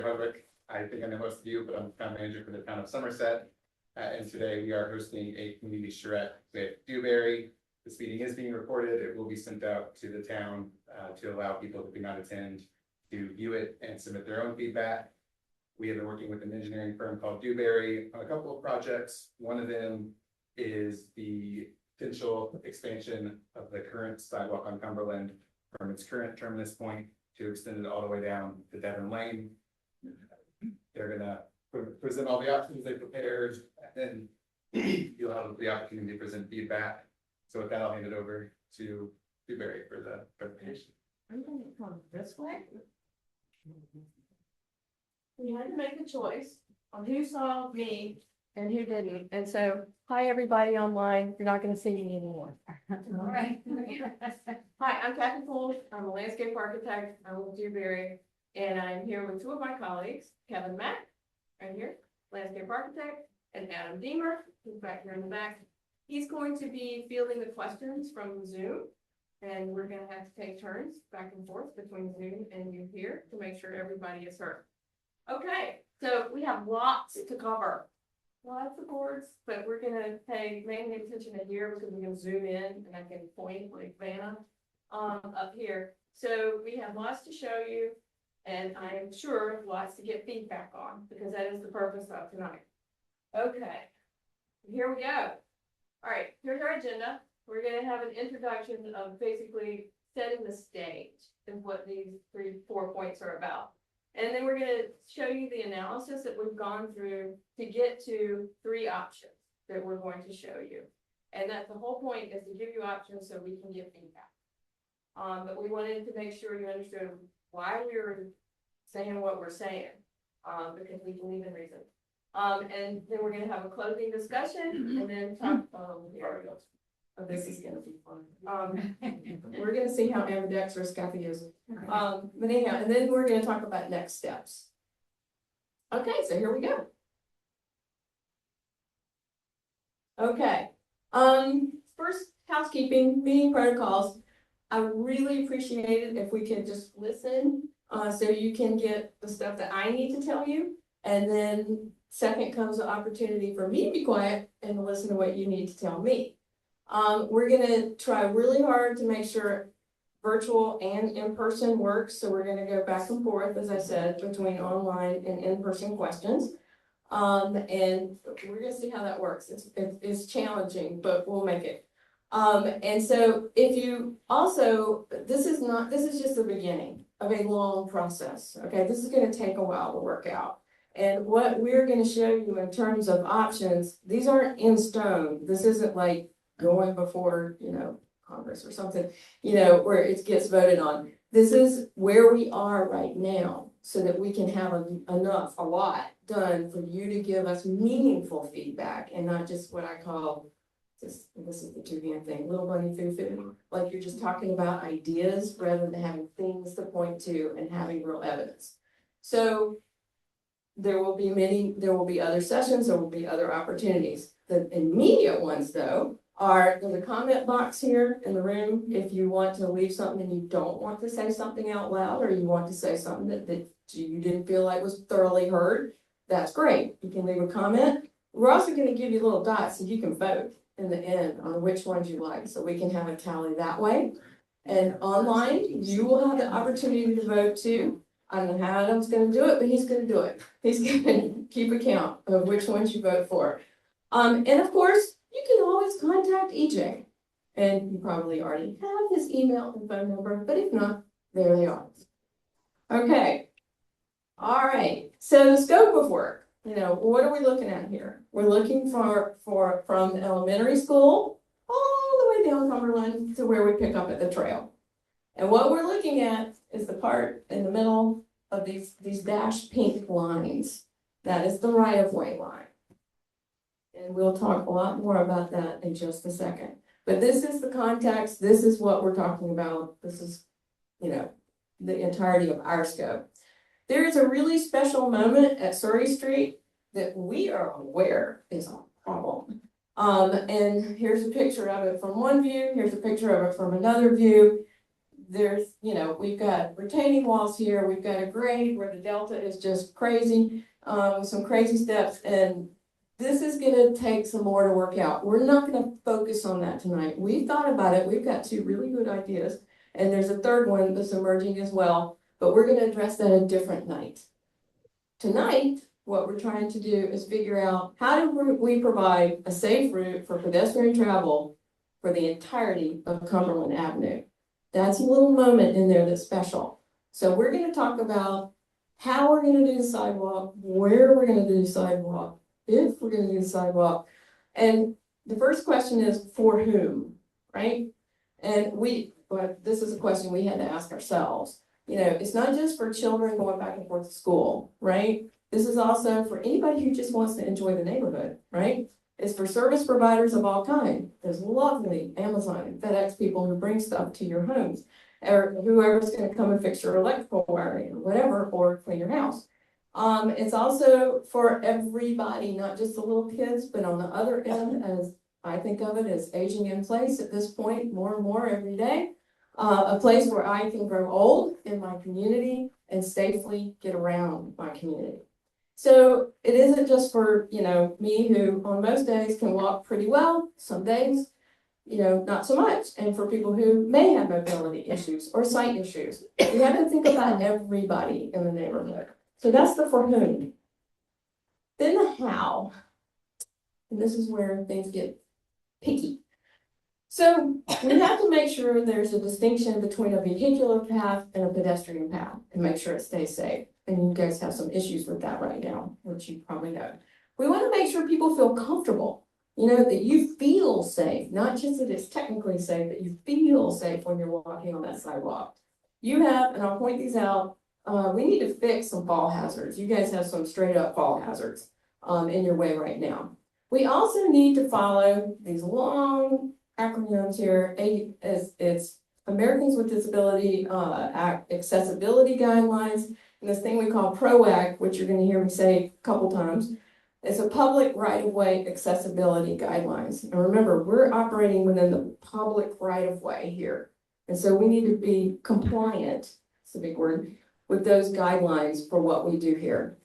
Public. I think I know most of you, but I'm the town manager for the town of Somerset. And today we are hosting a community charrette with Dewberry. This meeting is being recorded. It will be sent out to the town to allow people who cannot attend to view it and submit their own feedback. We have been working with an engineering firm called Dewberry on a couple of projects. One of them is the potential expansion of the current sidewalk on Cumberland from its current terminus point to extend it all the way down to Devon Lane. They're gonna present all the options they prepared, and you'll have the opportunity to present feedback. So with that, I'll hand it over to Dewberry for the presentation. I'm going to come this way. We had to make a choice on who saw me and who didn't. And so, hi, everybody online. You're not going to see me anymore. All right. Hi, I'm Kathy Poole. I'm a landscape architect. I'm with Dewberry. And I'm here with two of my colleagues, Kevin Mack, right here, landscape architect, and Adam Deemer, who's back here in the back. He's going to be fielding the questions from Zoom. And we're going to have to take turns back and forth between Zoom and you here to make sure everybody is heard. Okay, so we have lots to cover. Lots of boards, but we're going to pay mainly attention to here because we can zoom in and I can point like Vanna up here. So we have lots to show you, and I am sure lots to get feedback on because that is the purpose of tonight. Okay, here we go. All right, here's our agenda. We're going to have an introduction of basically setting the stage and what these 4 points are about. And then we're going to show you the analysis that we've gone through to get to 3 options that we're going to show you. And that's the whole point, is to give you options so we can give feedback. But we wanted to make sure you understood why we were saying what we're saying, because we believe in reason. And then we're going to have a closing discussion and then talk. Oh, this is going to be fun. We're going to see how ambidextrous Kathy is. But anyhow, and then we're going to talk about next steps. Okay, so here we go. Okay. First, housekeeping, meeting protocols. I really appreciate it if we could just listen, so you can get the stuff that I need to tell you. And then second comes the opportunity for me to be quiet and listen to what you need to tell me. We're going to try really hard to make sure virtual and in-person works. So we're going to go back and forth, as I said, between online and in-person questions. And we're going to see how that works. It's challenging, but we'll make it. And so if you also, this is just the beginning of a long process. Okay, this is going to take a while to work out. And what we're going to show you in terms of options, these aren't in stone. This isn't like going before, Congress or something, where it gets voted on. This is where we are right now so that we can have a lot done for you to give us meaningful feedback and not just what I call, this is the two-hand thing, little bunny foo-foo, like you're just talking about ideas rather than having things to point to and having real evidence. So there will be other sessions, there will be other opportunities. The immediate ones, though, there's a comment box here in the room. If you want to leave something and you don't want to say something out loud, or you want to say something that you didn't feel like was thoroughly heard, that's great. You can leave a comment. We're also going to give you little dots so you can vote in the end on which ones you like, so we can have a tally that way. And online, you will have the opportunity to vote too. I don't know how Adam's going to do it, but he's going to do it. He's going to keep account of which ones you vote for. And of course, you can always contact EJ. And you probably already have his email and phone number, but if not, there they are. Okay. All right. So the scope of work, what are we looking at here? We're looking for from the elementary school all the way down Cumberland to where we pick up at the trail. And what we're looking at is the part in the middle of these dashed pink lines. That is the right-of-way line. And we'll talk a lot more about that in just a second. But this is the context. This is what we're talking about. This is, the entirety of our scope. There is a really special moment at Surrey Street that we are aware is a problem. And here's a picture of it from one view. Here's a picture of it from another view. there's, we've got retaining walls here, we've got a grade where the delta is just crazy, with some crazy steps, and this is gonna take some more to work out. We're not gonna focus on that tonight. We thought about it, we've got two really good ideas, and there's a third one that's emerging as well, but we're gonna address that a different night. Tonight, what we're trying to do is figure out how do we provide a safe route for pedestrian travel for the entirety of Cumberland Avenue. That's a little moment in there that's special. So we're gonna talk about how we're gonna do the sidewalk, where we're gonna do the sidewalk, if we're gonna do the sidewalk. And the first question is for whom, right? And this is a question we had to ask ourselves. It's not just for children going back and forth to school, right? This is also for anybody who just wants to enjoy the neighborhood, right? It's for service providers of all kinds. There's lovely Amazon and FedEx people who bring stuff to your homes, or whoever's gonna come and fix your electrical wiring or whatever, or clean your house. It's also for everybody, not just the little kids, but on the other end, as I think of it, as aging in place at this point, more and more every day. A place where I can grow old in my community and safely get around my community. So it isn't just for, me who on most days can walk pretty well, some days, not so much. And for people who may have mobility issues or sight issues, you have to think about everybody in the neighborhood. So that's the for whom. Then the how, and this is where things get picky. So we have to make sure there's a distinction between a vehicular path and a pedestrian path and make sure it stays safe. And you guys have some issues with that right now, which you probably know. We want to make sure people feel comfortable, that you feel safe, not just that it's technically safe, that you feel safe when you're walking on that sidewalk. You have, and I'll point these out, we need to fix some fall hazards. You guys have some straight up fall hazards in your way right now. We also need to follow these long acronyms here. It's Americans with Disability Accessibility Guidelines, and this thing we call PROAC, which you're going to hear me say a couple times. It's a public right-of-way accessibility guidelines. And remember, we're operating within the public right-of-way here. And so we need to be compliant, it's a big word, with those guidelines for what we do here.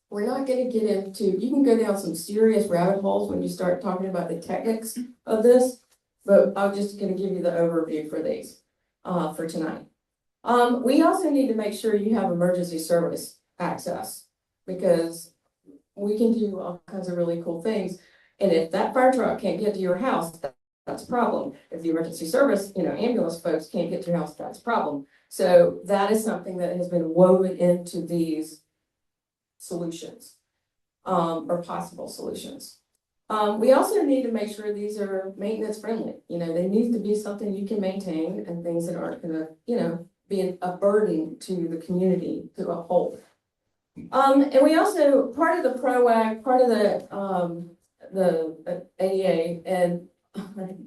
We're not going to get into, you can go down some serious rabbit holes when you start talking about the techniques of this, but I'm just going to give you the overview for these for tonight. We also need to make sure you have emergency service access, because we can do all kinds of really cool things. And if that fire truck can't get to your house, that's a problem. If the emergency service, ambulance folks can't get to your house, that's a problem. So that is something that has been woven into these solutions, or possible solutions. We also need to make sure these are maintenance friendly. They need to be something you can maintain and things that aren't gonna, be a burden to the community to uphold. And we also, part of the PROAC, part of the ADA, and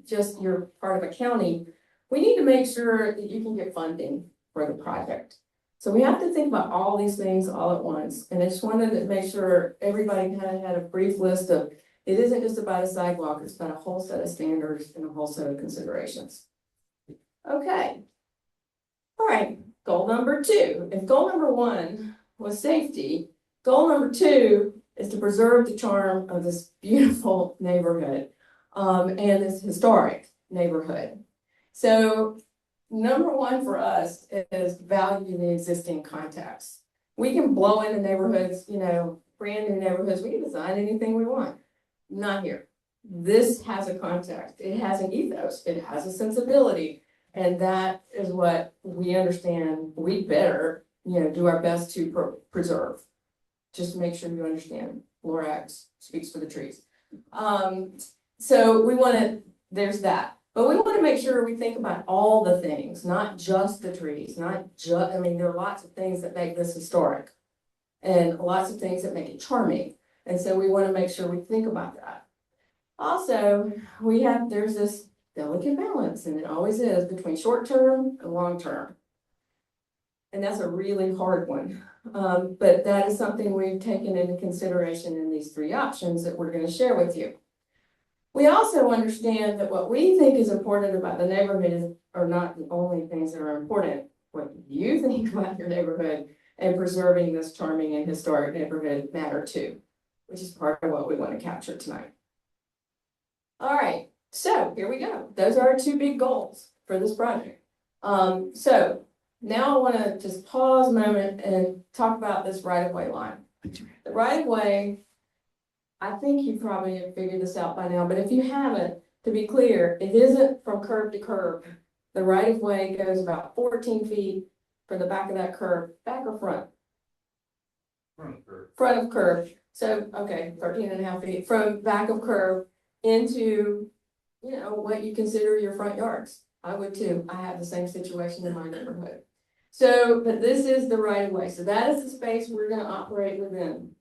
just you're part of a county, we need to make sure that you can get funding for the project. So we have to think about all these things all at once. And I just wanted to make sure everybody kind of had a brief list of, it isn't just about a sidewalk, it's about a whole set of standards and a whole set of considerations. Okay. All right, goal number 2. If goal number 1 was safety, goal number 2 is to preserve the charm of this beautiful neighborhood and this historic neighborhood. So number 1 for us is value the existing context. We can blow into neighborhoods, brand new neighborhoods. We can design anything we want. Not here. This has a context. It has an ethos. It has a sensibility. And that is what we understand we better, do our best to preserve. Just to make sure you understand. Lorax speaks for the trees. So we want to, there's that. But we want to make sure we think about all the things, not just the trees, not just, there are lots of things that make this historic and lots of things that make it charming. And so we want to make sure we think about that. Also, there's this delicate balance, and it always is, between short-term and long-term. And that's a really hard one. But that is something we've taken into consideration in these 3 options that we're going to share with you. We also understand that what we think is important about the neighborhood is are not the only things that are important. What you think about your neighborhood and preserving this charming and historic neighborhood matter too, which is part of what we want to capture tonight. All right, so here we go. Those are our two big goals for this project. So now I want to just pause a moment and talk about this right-of-way line. The right-of-way, I think you probably have figured this out by now, but if you haven't, to be clear, it isn't from curb to curb. The right-of-way goes about 14 feet from the back of that curb, back or front? Front of curb. So, okay, 13.5 feet from back of curb into, you know, what you consider your front yards. I would too. I have the same situation in my neighborhood. So, but this is the right of way. So that is the space we're going to operate within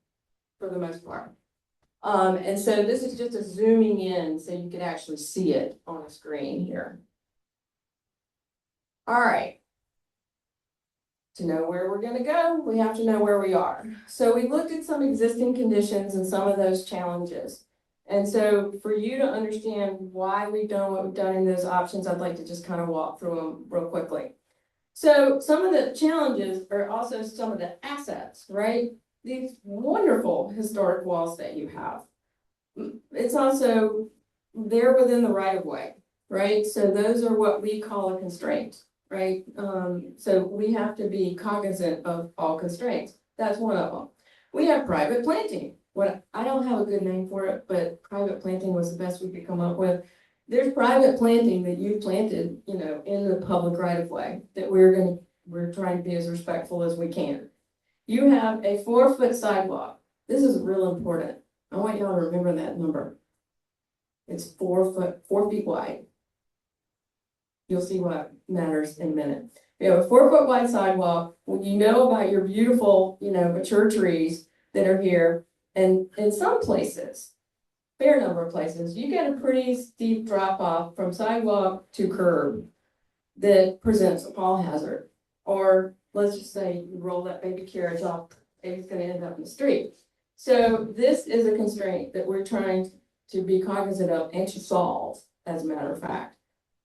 for the most part. And so this is just a zooming in so you can actually see it on the screen here. All right. To know where we're going to go, we have to know where we are. So we looked at some existing conditions and some of those challenges. And so for you to understand why we've done what we've done in those options, I'd like to just kind of walk through them real quickly. So some of the challenges are also some of the assets, right? These wonderful historic walls that you have. It's also, they're within the right of way, right? So those are what we call a constraint, right? So we have to be cognizant of all constraints. That's one of them. We have private planting. What I don't have a good name for it, but private planting was the best we could come up with. There's private planting that you planted, you know, in the public right of way that we're trying to be as respectful as we can. You have a 4-foot sidewalk. This is real important. I want y'all to remember that number. It's 4 feet wide. You'll see what matters in a minute. We have a 4-foot wide sidewalk. When you know about your beautiful, you know, mature trees that are here, and in some places, fair number of places, you get a pretty steep drop off from sidewalk to curb that presents a fall hazard. Or let's just say you roll that baby carriage off, it's going to end up in the street. So this is a constraint that we're trying to be cognizant of and to solve, as a matter of fact.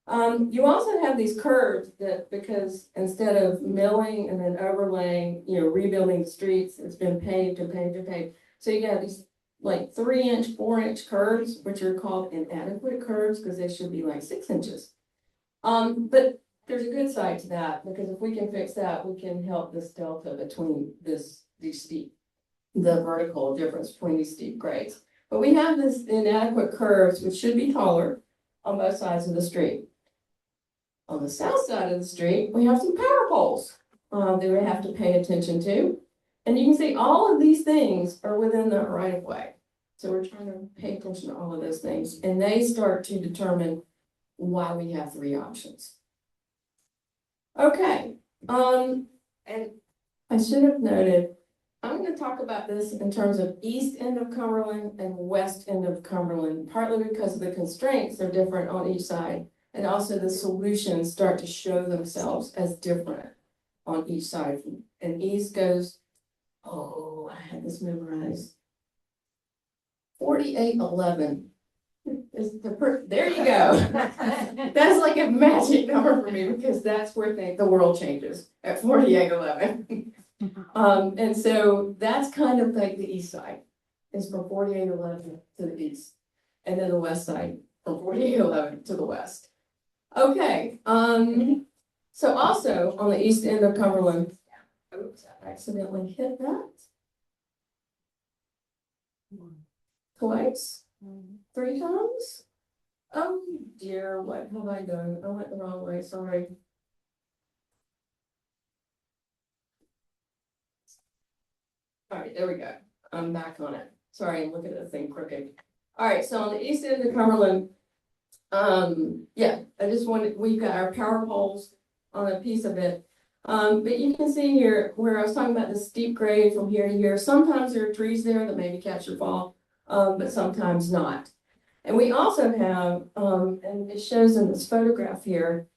You also have these curves that, because instead of milling and then overlaying, you know, rebuilding the streets, it's been paved and paved and paved. So you got these like 3-inch, 4-inch curves, which are called inadequate curves because they should be like 6 inches. But there's a good side to that, because if we can fix that, we can help this delta between the vertical difference between these steep grades. But we have this inadequate curves, which should be taller on both sides of the street. On the south side of the street, we have some power poles that we have to pay attention to. And you can see all of these things are within the right of way. So we're trying to pay attention to all of those things. And they start to determine why we have 3 options. Okay. And I should have noted, I'm going to talk about this in terms of east end of Cumberland and west end of Cumberland, partly because of the constraints are different on each side. And also the solutions start to show themselves as different on each side. And east goes, oh, I had this memorized. 4811 is there you go. That's like a magic number for me, because that's where the world changes at 4811. And so that's kind of like the east side is from 4811 to the east, and then the west side from 4811 to the west. Okay. So also on the east end of Cumberland, oops, I accidentally hit that twice, 3 times. Oh dear, what have I done? I went the wrong way, sorry. All right, there we go. I'm back on it. Sorry, I'm looking at the thing crooked. All right, so on the east end of Cumberland, yeah, I just wanted, we've got our power poles on a piece of it. But you can see here where I was talking about the steep grade from here to here. Sometimes there are trees there that maybe catch your fall, but sometimes not. And we also have, and it shows in this photograph here,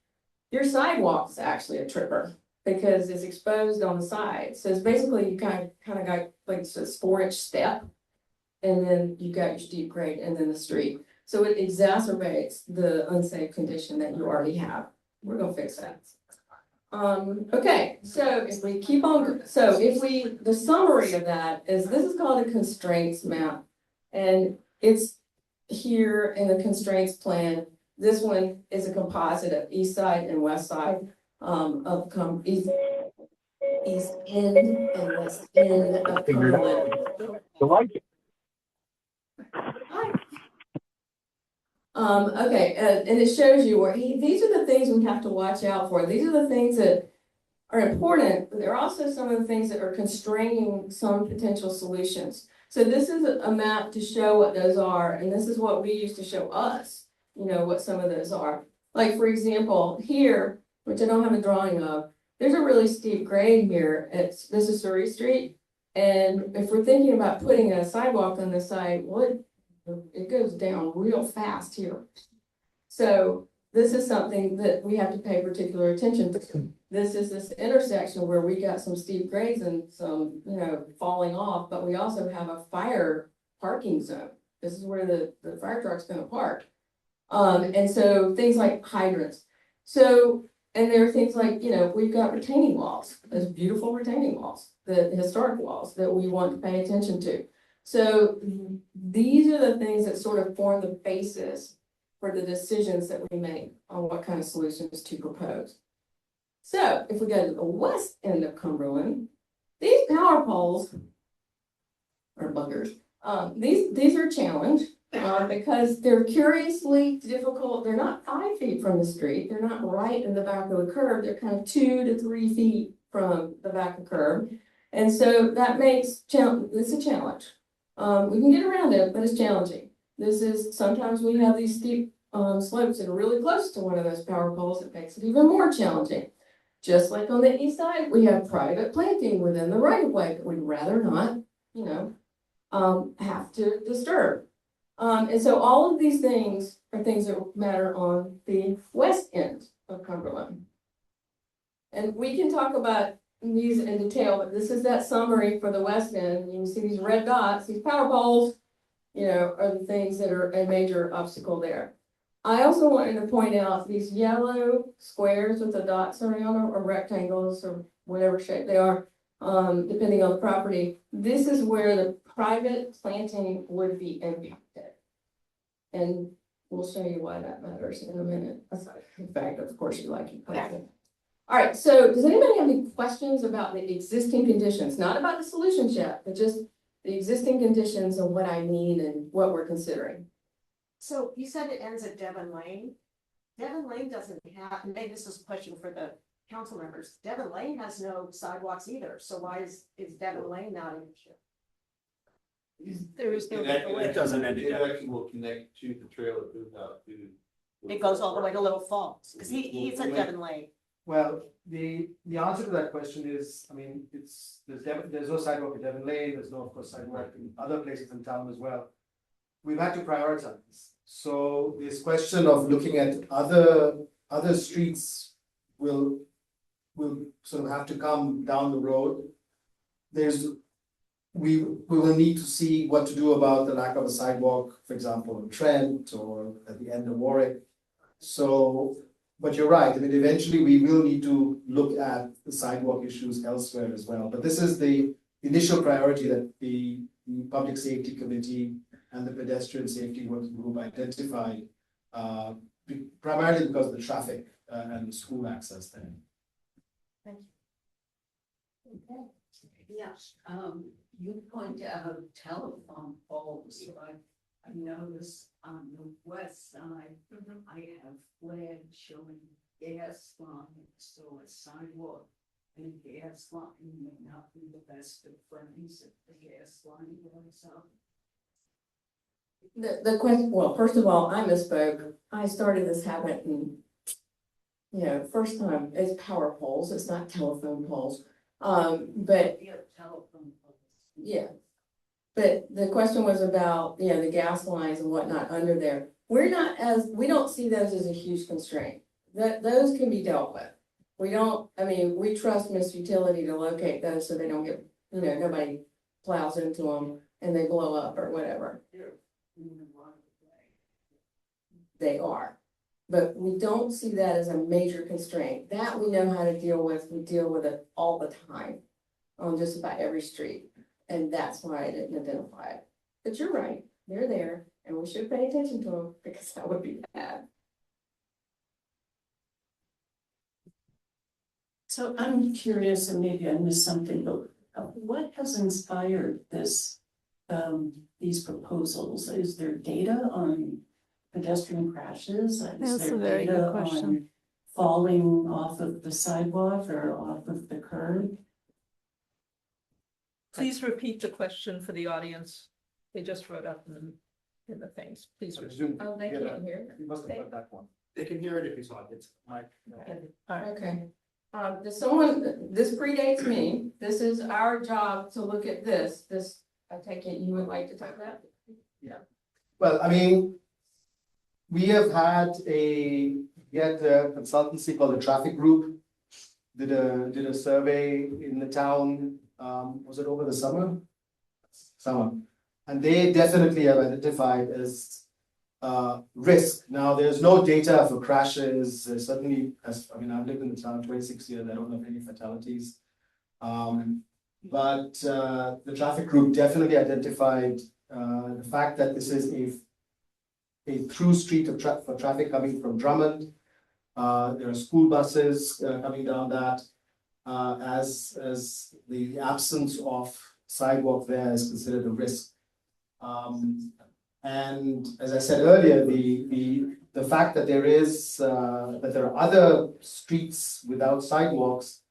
your sidewalk is actually a tripper because it's exposed on the side. So it's basically you kind of got like this 4-inch step, and then you got your steep grade and then the street. So it exacerbates the unsafe condition that you already have. we're gonna fix that. Okay, so if we keep on, the summary of that is, this is called a constraints map. And it's here in the constraints plan. This one is a composite of east side and west side, east end and west end of Cumberland. Hi. Okay, and it shows you where these are the things we have to watch out for. These are the things that are important, but there are also some of the things that are constraining some potential solutions. So this is a map to show what those are, and this is what we use to show us, you know, what some of those are. Like, for example, here, which I don't have a drawing of, there's a really steep grade here. This is Surrey Street. And if we're thinking about putting a sidewalk on this side, it goes down real fast here. So this is something that we have to pay particular attention to. This is this intersection where we got some steep grades and some, you know, falling off, but we also have a fire parking zone. This is where the fire truck's gonna park. And so things like hydrants. So, and there are things like, you know, we've got retaining walls, those beautiful retaining walls, the historic walls that we want to pay attention to. So these are the things that sort of form the basis for the decisions that we make on what kind of solutions to propose. So if we go to the west end of Cumberland, these power poles are buggers. These are a challenge because they're curiously difficult. They're not 5 feet from the street. They're not right in the back of the curb. They're kind of 2 to 3 feet from the back of the curb. And so that makes this a challenge. We can get around it, but it's challenging. Sometimes we have these steep slopes that are really close to one of those power poles. It makes it even more challenging. Just like on the east side, we have private planting within the right of way that we'd rather not, you know, have to disturb. And so all of these things are things that matter on the west end of Cumberland. And we can talk about these in detail, but this is that summary for the west end. You can see these red dots, these power poles, you know, are the things that are a major obstacle there. I also wanted to point out these yellow squares with the dots around them, or rectangles, or whatever shape they are, depending on the property. This is where the private planting would be impacted. And we'll show you why that matters in a minute. In fact, of course, you like it. Okay. All right, so does anybody have any questions about the existing conditions? Not about the solutions yet, but just the existing conditions and what I mean and what we're considering. So you said it ends at Devon Lane. Devon Lane doesn't have, maybe this is a question for the council members. Devon Lane has no sidewalks either. So why is Devon Lane not an issue? There is no. It doesn't end It it. actually will connect to the trailer out to. It goes all the way to Little Falls, because he's at Devon Lane. Well, the answer to that question is, I mean, there's no sidewalk at Devon Lane, there's no, of course, sidewalk in other places in town as well. We've had to prioritize. So this question of looking at other streets will sort of have to come down the road. We will need to see what to do about the lack of a sidewalk, for example, in Trent or at the end of Warwick. So, but you're right, I mean, eventually we will need to look at the sidewalk issues elsewhere as well. But this is the initial priority that the Public Safety Committee and the Pedestrian Safety Working Group identified, primarily because of the traffic and the school access there. Thank you. Okay. Yes, you point out telephone poles, I noticed on the west side, I have flags showing gas line, so a sidewalk and gas line may not be the best of friends if the gas line goes up. The question, well, first of all, I misspoke. I started this habit and, you know, first time it's power poles, it's not telephone poles. But Yeah, telephone poles. yeah, but the question was about, you know, the gas lines and whatnot under there. We don't see those as a huge constraint. Those can be dealt with. We trust Miss Utility to locate those so they don't get, you know, nobody plows into them and they blow up or whatever. They are. But we don't see that as a major constraint. That we know how to deal with. We deal with it all the time on just about every street. And that's why I didn't identify it. But you're right, they're there and we should pay attention to them because that would be bad. So I'm curious, and maybe I missed something, but what has inspired this, these proposals? Is there data on pedestrian crashes? Is That's there a very data good question. on falling off of the sidewalk or off of the curb? Please repeat the question for the audience. They just wrote up in the things. Please. repeat. Zoom. Oh, they can't hear. You must have heard that one. They can hear it if he's on, it's my. Okay. Does someone, this predates me. This is our job to look at this. I take it you would like to talk about? Well, I mean, we have had a consultancy called the Traffic Group. Did a survey in the town, was it over the summer? Summer. And they definitely have identified as risk. Now, there's no data for crashes. There's certainly, I've lived in the town 26 years. I don't know of any fatalities. But the traffic group definitely identified the fact that this is a through street for traffic coming from Drummond. There are school buses coming down that, as the absence of sidewalk there is considered a risk. And as I said earlier, the fact that there are other streets without sidewalks,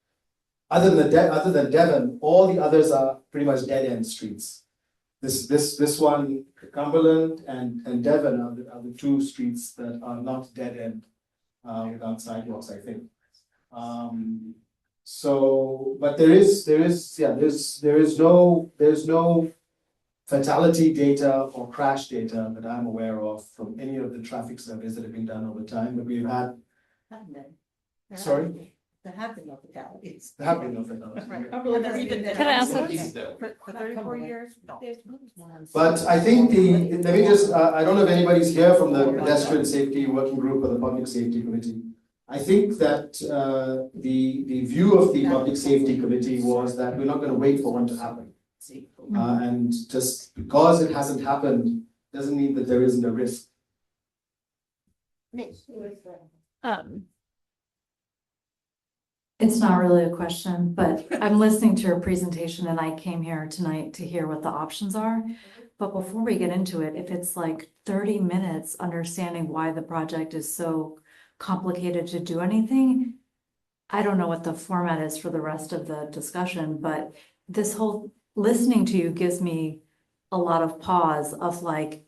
other than Devon, all the others are pretty much dead end streets. This one, Cumberland and Devon are the two streets that are not dead end without sidewalks, I think. But there's no fatality data or crash data that I'm aware of from any of the traffic surveys that have been done over time, but we've had. Sorry? There have been no fatalities. There have been no fatalities. Can I ask a For 34 years? But I think let me just, I don't know if anybody's here from the pedestrian safety working group or the public safety committee. I think that the view of the public safety committee was that we're not going to wait for one to happen. And just because it hasn't happened, doesn't mean that there isn't a risk. It's not really a question, but I'm listening to your presentation and I came here tonight to hear what the options are. But before we get into it, if it's like 30 minutes understanding why the project is so complicated to do anything, I don't know what the format is for the rest of the discussion, but this whole listening to you gives me a lot of pause of like,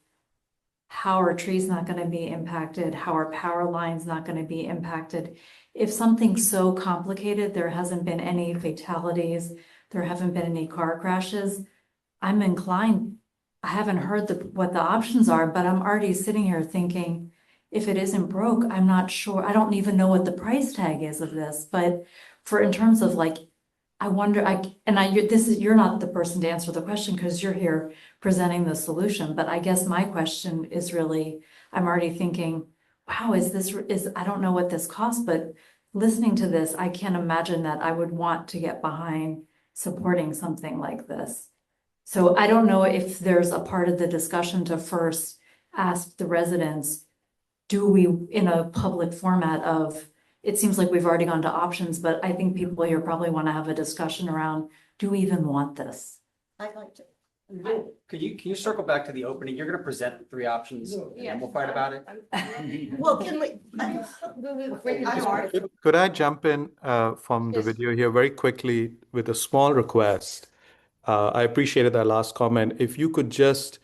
how are trees not going to be impacted? How are power lines not going to be impacted? If something's so complicated, there hasn't been any fatalities, there haven't been any car crashes, I'm inclined, I haven't heard what the options are, but I'm already sitting here thinking, if it isn't broke, I'm not sure, I don't even know what the price tag is of this, but in terms of like, I wonder, you're not the person to answer the question because you're here presenting the solution, but I guess my question is really, I'm already thinking, wow, I don't know what this costs, but listening to this, I can't imagine that I would want to get behind supporting something like this. So I don't know if there's a part of the discussion to first ask the residents, do we, in a public format of, it seems like we've already gone to options, but I think people here probably want to have a discussion around, do we even want this? I'd like to. Can you circle back to the opening? You're gonna present the three options and then we'll fight about it. Well, can we? Could I jump in from the Yes. video here very quickly with a small request? I appreciated that last comment. If you could just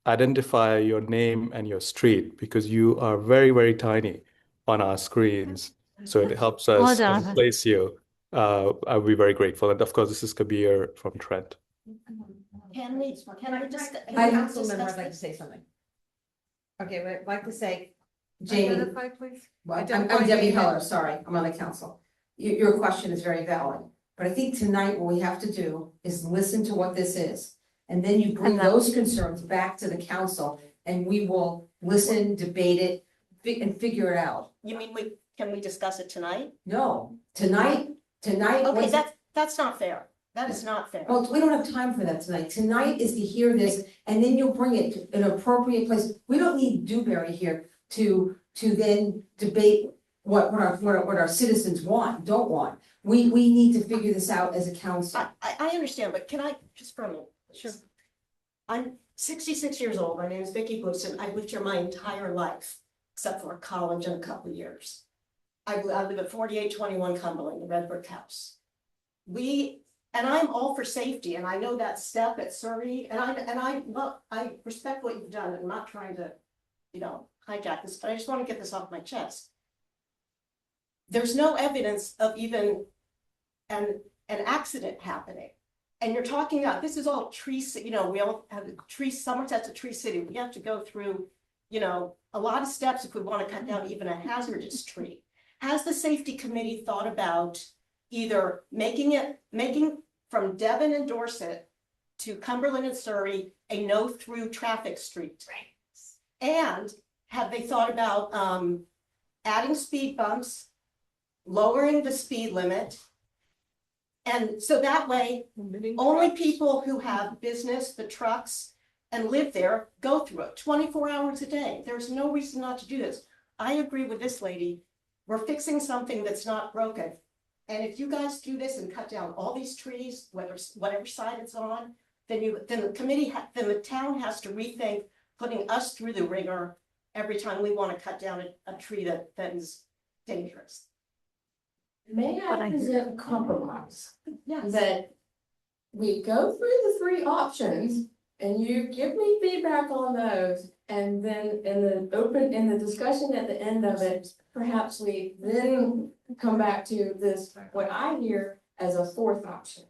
identify your name and your street, because you are very, very tiny on our screens. So it helps us Jonathan. place you. I would be very grateful. And of course, this is Kabir from Trent. Can we just? Council member, I'd like to say something. Okay, I'd like to say, Jamie, Identify, please. well, I'm Debbie Heller, sorry, I'm on the council. Your question is very valid, but I think tonight what we have to do is listen to what this is. And then you bring those concerns back to the council and we will listen, debate it, and figure it out. You mean can we discuss it tonight? No, tonight, Okay, was- that's not fair. That is not fair. well, we don't have time for that tonight. Tonight is to hear this, and then you'll bring it to an appropriate place. We don't need Dewberry here to then debate what our citizens want, don't want. We need to figure this out as a council. I understand, but can I, just for a minute? Sure. I'm 66 years old. My name is Vicki Gluson. I've lived here my entire life, except for college and a couple of years. I live at 4821 Cumberland, the red brick house. And I'm all for safety, and I know that step at Surrey, and I respect what you've done. I'm not trying to, hijack this, but I just want to get this off my chest. There's no evidence of even an accident happening. And you're talking about, this is all trees, we all have trees, Somerset's a tree city. We have to go through, a lot of steps if we want to cut down even a hazardous tree. Has the safety committee thought about either making from Devon and Dorset to Cumberland and Surrey a no-through traffic street? Right. And have they thought about adding speed bumps, lowering the speed limit? And so that way, only people who have business, the trucks, and live there go through it 24 hours a day. There's no reason not to do this. I agree with this lady. We're fixing something that's not broken. And if you guys do this and cut down all these trees, whatever side it's on, then the town has to rethink putting us through the ringer every time we want to cut down a tree that is dangerous. May I present a compromise? Yes. That we go through the three options and you give me feedback on those. And then in the discussion at the end of it, perhaps we then come back to this, what I hear as a fourth option.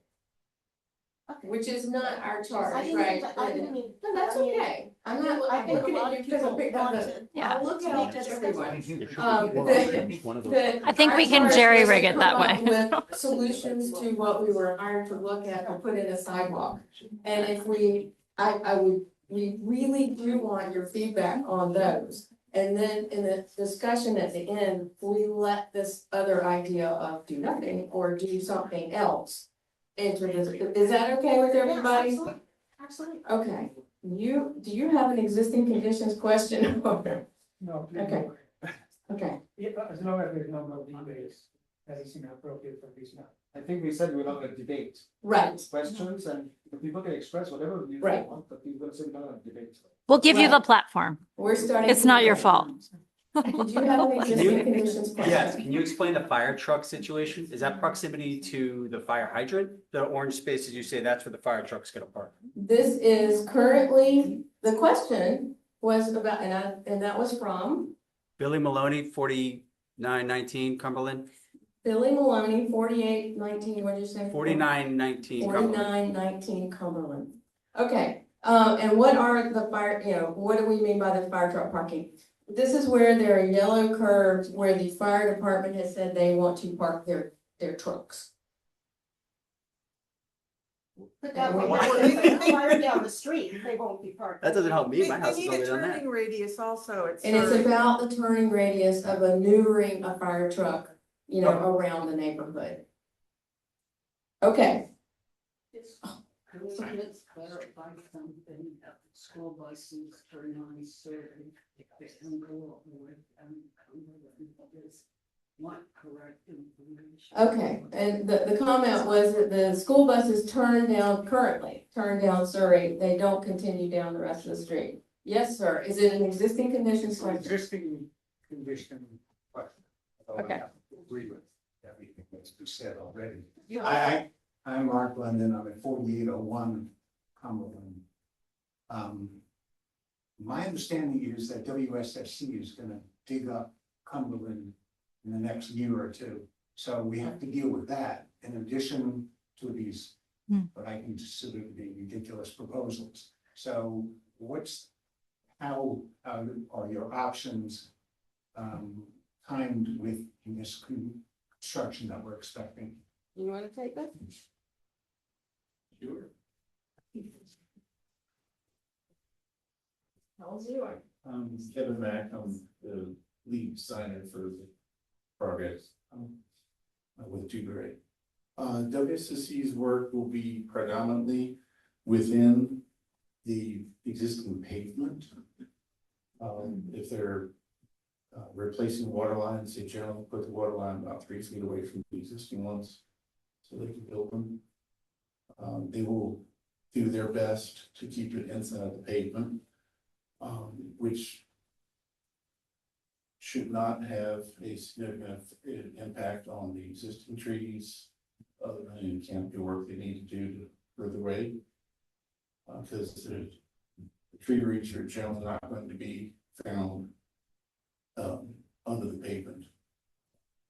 Okay. Which is not our charge, I right? didn't mean. No, that's okay. I'm not, I I'm think a looking lot at of you because I people picked up want the, to. Yeah. I'll look out at everyone. I think we can jerry-rig it that way. With solutions to what we were hired to look at and put in a sidewalk. And if we really do want your feedback on those. And then in the discussion at the end, we let this other idea of do nothing or do something else enter this. Is that okay with everybody? Yeah, absolutely. Okay, do you have an existing conditions question? No. Okay. Okay, Yeah, as long as there's no more delays, that is inappropriate for this now. I think we said we're not gonna debate right. questions and the people can express whatever views they Right. want, but we're gonna say we're not gonna debate. We'll give you the Right. platform. We're starting. It's not your fault. Did you have an existing conditions question? Yes, can you explain the fire truck situation? Is that proximity to the fire hydrant? The orange spaces, you say that's where the fire truck's gonna park? This is currently, the question was about, and that was from Billy Maloney, 4919 Cumberland, Billy Maloney, 4819, what did you say? 4919 Cumberland. 4919 Cumberland. Okay, and what are the fire, what do we mean by the fire truck parking? This is where there are yellow curves where the fire department has said they want to park their trucks. But that way, if they fire down the street, they won't be parked. That doesn't help me, my house We is need a older than that. turning radius also. And it's about the turning radius of maneuvering a fire truck, around the neighborhood. Okay, Can we just clarify something that school buses turn on certain, they can go with, is not correct information. okay, and the comment was that the school buses turn down Surrey, they don't continue down the rest of the street. Yes, sir, is it an existing conditions question? Existing condition. Okay. Agree with everything that's been said already. I'm Mark London, I'm at 4801 Cumberland. My understanding is that WSSC is gonna dig up Cumberland in the next year or two. So we have to deal with that in addition to these, what I consider to be ridiculous proposals. So how are your options timed with this construction that we're expecting? You wanna take that? Sure. How's yours? Kevin Mack, I'm the lead designer for the project with Dewberry. WSSC's work will be predominantly within the existing pavement. If they're replacing water lines, they generally put the water line about 3 feet away from the existing ones, so they can build them. They will do their best to keep it inside the pavement, which should not have a significant impact on the existing trees, other than any canopy work they need to do to further away. Because the tree roots are generally not going to be found under the pavement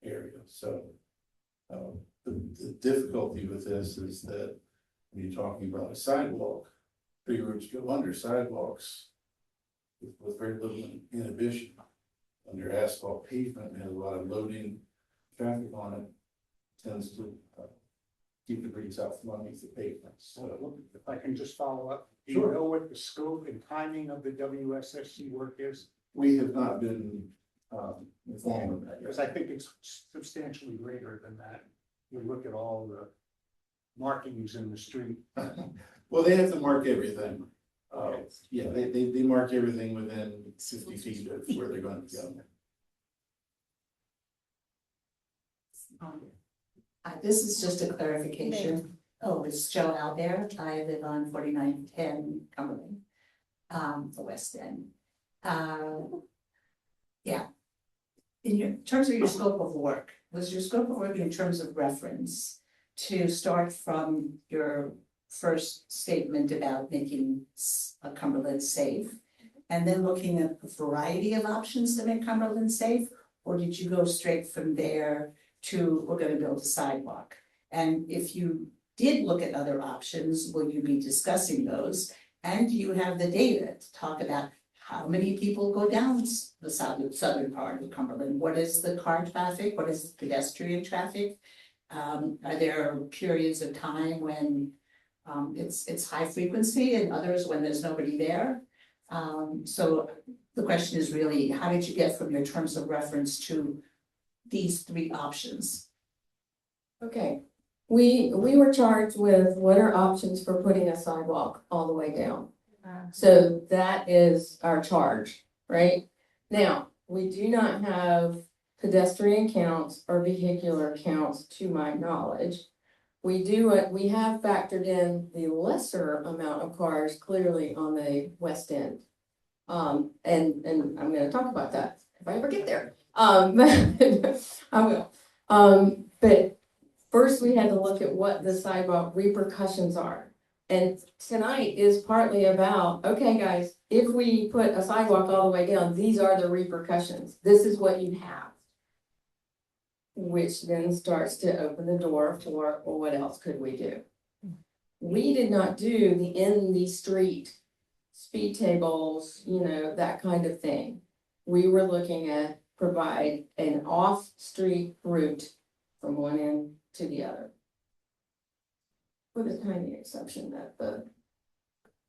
area. So the difficulty with this is that when you're talking about a sidewalk, tree roots go under sidewalks with very little inhibition. Under asphalt pavement, has a lot of loading traffic on it, tends to keep the roots out from underneath the pavement. So If I can just follow up, do Sure. you know what the scope and timing of the WSSC work is? we have not been informed of that Because yet. I think it's substantially greater than that. You look at all the markings in the street. Well, they have to mark everything. Yeah, they mark everything within 50 feet of where they're going to go. This is just a clarification. Oh, it's Joe Albert. I live on 4910 Cumberland, the West End. Yeah. In your terms of your scope of work, was your scope of work in terms of reference to start from your first statement about making Cumberland safe, and then looking at a variety of options to make Cumberland safe? Or did you go straight from there to, we're gonna build a sidewalk? And if you did look at other options, will you be discussing those? And do you have the data to talk about how many people go down the southern part of Cumberland? What is the car traffic? What is the pedestrian traffic? Are there periods of time when it's high frequency and others when there's nobody there? So the question is really, how did you get from your terms of reference to these three options? Okay, we were charged with what are options for putting a sidewalk all the way down. So that is our charge, right? Now, we do not have pedestrian counts or vehicular counts to my knowledge. We have factored in the lesser amount of cars clearly on the west end. And I'm gonna talk about that if I ever get there. I will. But first we had to look at what the sidewalk repercussions are. And tonight is partly about, okay, guys, if we put a sidewalk all the way down, these are the repercussions. This is what you have. Which then starts to open the door for, well, what else could we do? We did not do the in the street speed tables, that kind of thing. We were looking at provide an off-street route from one end to the other. With a tiny exception that the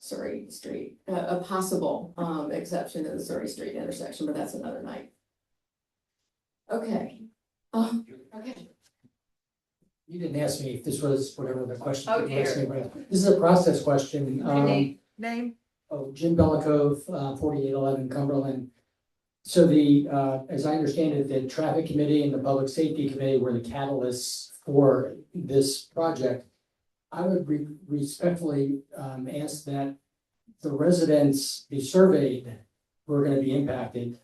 Surrey Street, a possible exception to the Surrey Street intersection, but that's another night. Okay. Okay. You didn't ask me if this was whatever the question. Oh, you asked me dear. about. This is a process question. Name? Oh, Jim Bellicove, 4811 Cumberland. So as I understand it, the traffic committee and the public safety committee were the catalysts for this project. I would respectfully ask that the residents be surveyed who are gonna be impacted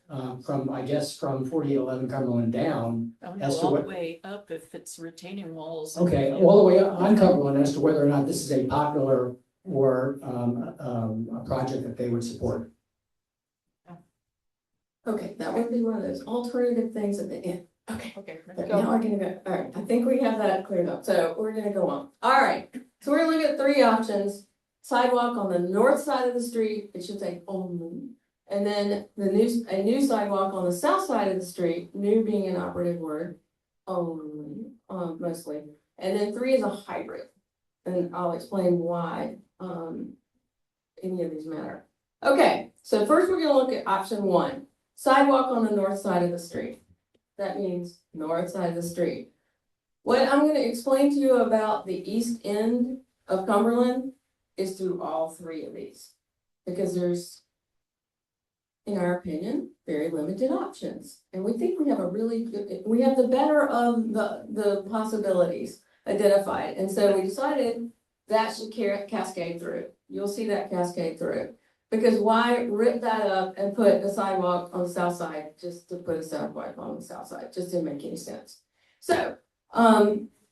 from 4811 Cumberland down. As to All the what, way up if it's retaining walls. okay, all the way on Cumberland as to whether or not this is a popular or a project that they would support. Okay, that would be one of those alternative things at the end. Okay. Okay. But now we're gonna go, all right, I think we have that cleared up, so we're gonna go on. All right, so we're gonna look at three options. Sidewalk on the north side of the street, it should say only. And then a new sidewalk on the south side of the street, new being an operative word, only, mostly. And then three is a hybrid. And I'll explain why, any of these matter. Okay, so first we're gonna look at option one. sidewalk on the north side of the street. That means north side of the street. What I'm gonna explain to you about the east end of Cumberland is through all three of these. Because there's, in our opinion, very limited options. And we think we have a really good, we have the better of the possibilities identified. And so we decided that should cascade through. You'll see that cascade through. Because why rip that up and put a sidewalk on the south side, just to put a sidewalk on the south side, just didn't make any sense. So,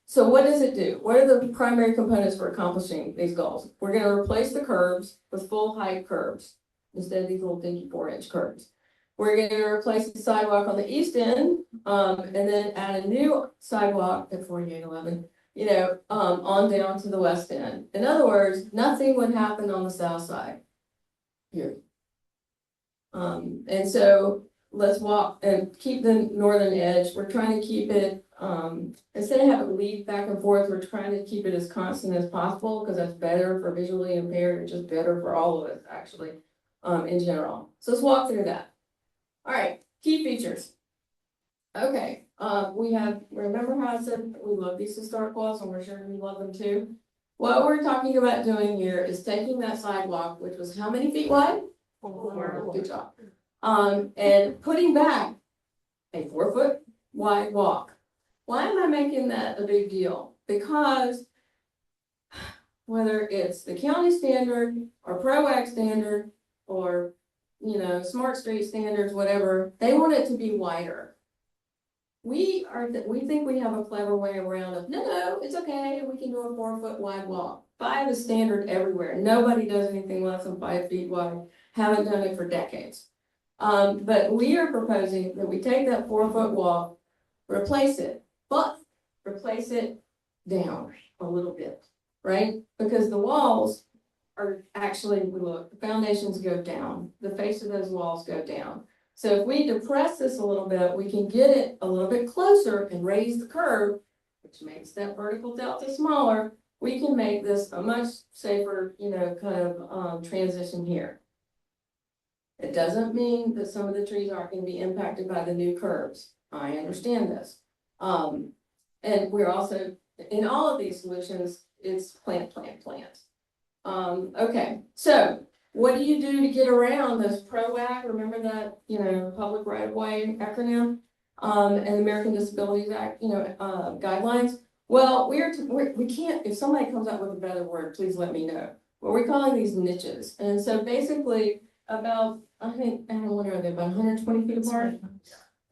so what does it do? What are the primary components for accomplishing these goals? We're gonna replace the curbs with full height curbs instead of these little dinky 4-inch curbs. We're gonna replace the sidewalk on the east end, and then add a new sidewalk at 4811, on down to the west end. In other words, nothing would happen on the south side. Here. And so let's walk and keep the northern edge. We're trying to keep it, instead of having it lead back and forth, we're trying to keep it as constant as possible because that's better for visually impaired and just better for all of us actually, in general. So let's walk through that. All right, key features. Okay, we have, remember how I said we love these historic walls and we're sure we love them too? What we're talking about doing here is taking that sidewalk, which was how many feet wide? 4. Good job. And putting back a 4-foot wide walk. Why am I making that a big deal? Because whether it's the county standard or ProAct standard or, Smart Street standards, whatever, they want it to be wider. We think we have a clever way around it. No, it's okay. We can do a 4-foot wide walk. 5 is standard everywhere. Nobody does anything less than 5 feet wide. Haven't done it for decades. But we are proposing that we take that 4-foot walk, replace it, but replace it down a little bit, right? Because the walls are actually, look, the foundations go down. The face of those walls go down. So if we depress this a little bit, we can get it a little bit closer and raise the curve, which makes that vertical delta smaller. We can make this a much safer, transition here. It doesn't mean that some of the trees aren't going to be impacted by the new curves. I understand this. And we're also, in all of these solutions, it's plant. Okay, so what do you do to get around this ProAct? Remember that, public right of way acronym, and American Disabilities Act, guidelines. Well, we can't, if somebody comes up with a better word, please let me know. But we're calling these niches. And so basically about, what are they, about 120 feet apart?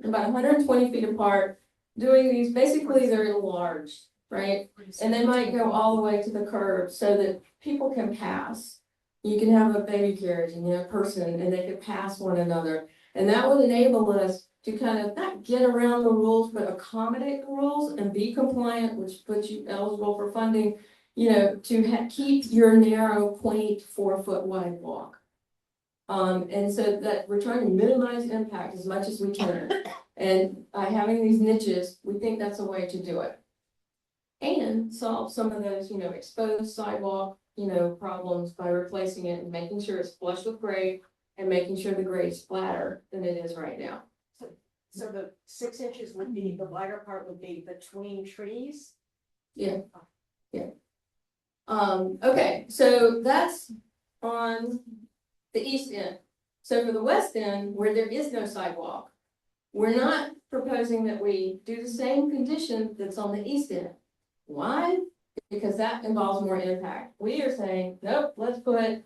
About 120 feet apart, doing these, basically they're enlarged, right? And they might go all the way to the curb so that people can pass. You can have a baby carriage and a person and they can pass one another. And that would enable us to kind of not get around the rules, but accommodate the rules and be compliant, which puts you eligible for funding, to keep your narrow, quaint 4-foot wide walk. And so that we're trying to minimize impact as much as we can. And by having these niches, we think that's a way to do it. And solve some of those, exposed sidewalk, problems by replacing it and making sure it's flush with grade and making sure the grade's flatter than it is right now. So the 6 inches would be, the wider part would be between trees? Yeah. Okay, so that's on the east end. So for the west end, where there is no sidewalk, we're not proposing that we do the same condition that's on the east end. Why? Because that involves more impact. We are saying, nope, let's put,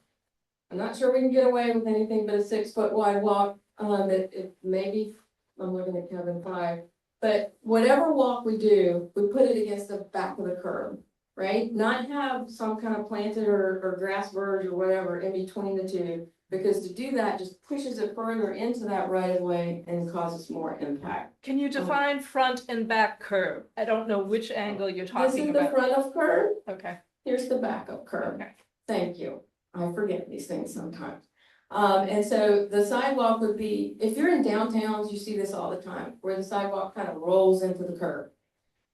I'm not sure we can get away with anything but a 6-foot wide walk. It maybe, I'm looking at Kevin 5, but whatever walk we do, we put it against the back of the curb, right? Not have some kind of planted or grass verge or whatever in between the two, because to do that just pushes it further into that right of way and causes more impact. Can you define front and back curb? I don't know which angle you're This talking is the about. front of curb. Okay. Here's the back of curb. Okay. Thank you. I forget these things sometimes. And so the sidewalk would be, if you're in downtowns, you see this all the time, where the sidewalk kind of rolls into the curb,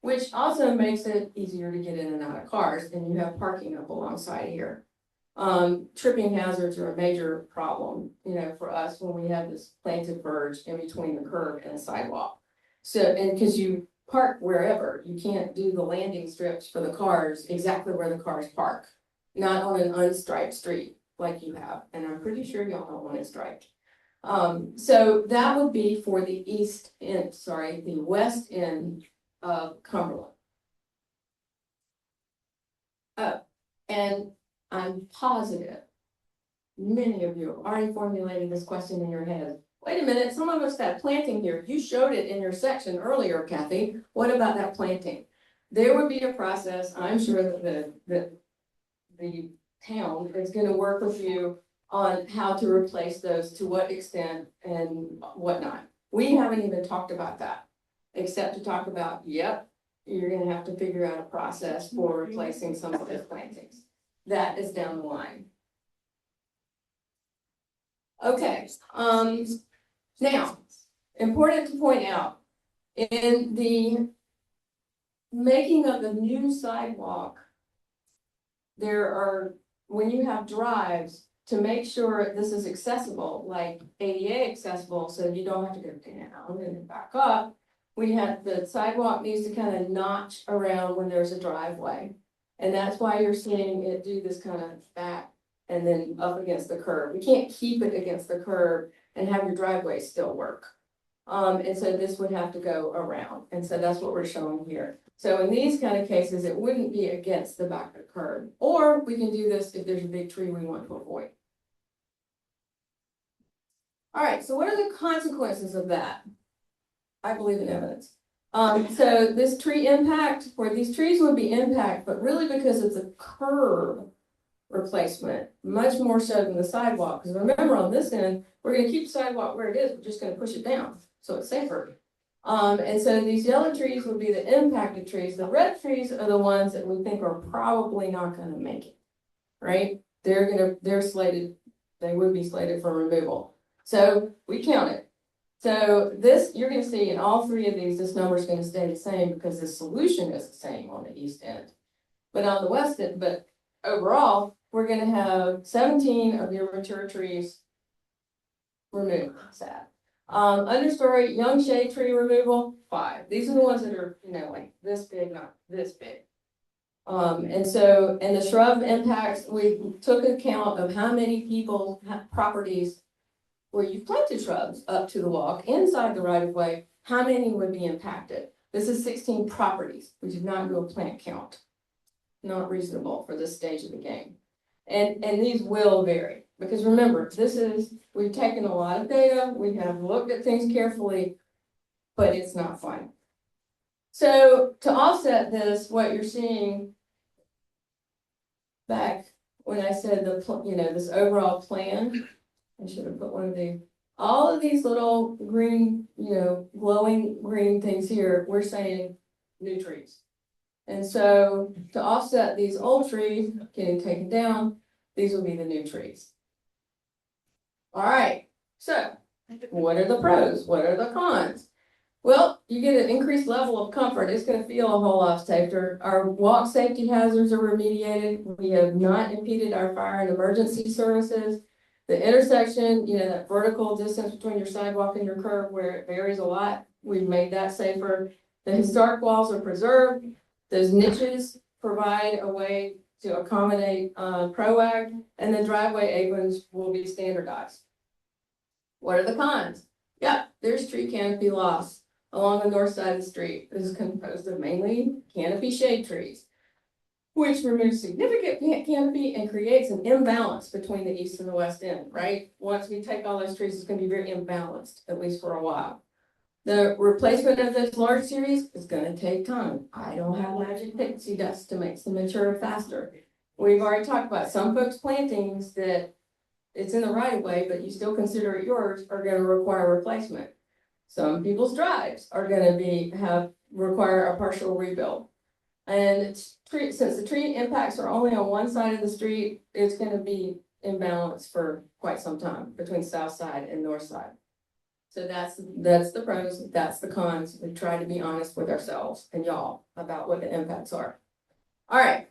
which also makes it easier to get in and out of cars, and you have parking up alongside here. Tripping hazards are a major problem, you know, for us when we have this planted verge in between the curb and the sidewalk. So, and because you park wherever, you can't do the landing strips for the cars exactly where the cars park. Not on an unstriped street like you have, and I'm pretty sure y'all don't want it striped. So that would be for the the west end of Cumberland. And I'm positive many of you have already formulated this question in your head. Wait a minute, some of us got planting here. You showed it in your section earlier, Kathy. What about that planting? There would be a process. I'm sure that the town is going to work with you on how to replace those, to what extent and whatnot. We haven't even talked about that, except to talk about, yep, you're going to have to figure out a process for replacing some of those plantings. That is down the line. Okay, now, important to point out, in the making of the new sidewalk, there are, when you have drives, to make sure this is accessible, like ADA accessible, so you don't have to go down and back up, we have, the sidewalk needs to kind of notch around when there's a driveway. And that's why you're seeing it do this kind of back and then up against the curb. We can't keep it against the curb and have your driveway still work. And so this would have to go around. And so that's what we're showing here. So in these kind of cases, it wouldn't be against the back of the curb. Or we can do this if there's a big tree we want to avoid. All right, so what are the consequences of that? I believe in evidence. So this tree impact, where these trees would be impact, but really because it's a curb replacement, much more so than the sidewalk. Because remember, on this end, we're going to keep the sidewalk where it is, we're just going to push it down, so it's safer. And so these yellow trees would be the impacted trees. The red trees are the ones that we think are probably not going to make it, right? They're slated, they would be slated for removal. So we count it. So this, you're going to see in all three of these, this number is going to stay the same because the solution is the same on the east end. But on the west end, but overall, we're going to have 17 of your mature trees removed. Sad. Understory, young shade tree removal, 5. These are the ones that are, you know, like this big, not this big. And so, and the shrub impacts, we took account of how many people have properties where you planted shrubs up to the walk inside the right of way, how many would be impacted? This is 16 properties. We did not do a plant count. Not reasonable for this stage of the game. And these will vary, because remember, we've taken a lot of data, we have looked at things carefully, but it's not fun. So to offset this, what you're seeing back when I said this overall plan, I should have put one of the, all of these little green, glowing green things here, we're saying new trees. And so to offset these old trees getting taken down, these will be the new trees. All right, so what are the pros? What are the cons? Well, you get an increased level of comfort. It's going to feel a whole lot safer. Our walk safety hazards are remediated. We have not impeded our fire and emergency services. The intersection, that vertical distance between your sidewalk and your curb where it varies a lot, we've made that safer. The historic walls are preserved. Those niches provide a way to accommodate PROAG, and the driveway aprons will be standardized. What are the cons? Yeah, there's tree canopy loss along the north side of the street. This is composed of mainly canopy shade trees, which removes significant canopy and creates an imbalance between the east and the west end, right? Once we take all those trees, it's going to be very imbalanced, at least for a while. The replacement of this large series is going to take time. I don't have magic pixie dust to make them mature faster. We've already talked about some folks' plantings that it's in the right of way, but you still consider it yours, are going to require replacement. Some people's drives are going to require a partial rebuild. And since the tree impacts are only on one side of the street, it's going to be imbalanced for quite some time between south side and north side. So that's the pros, that's the cons. We try to be honest with ourselves and y'all about what the impacts are. All right.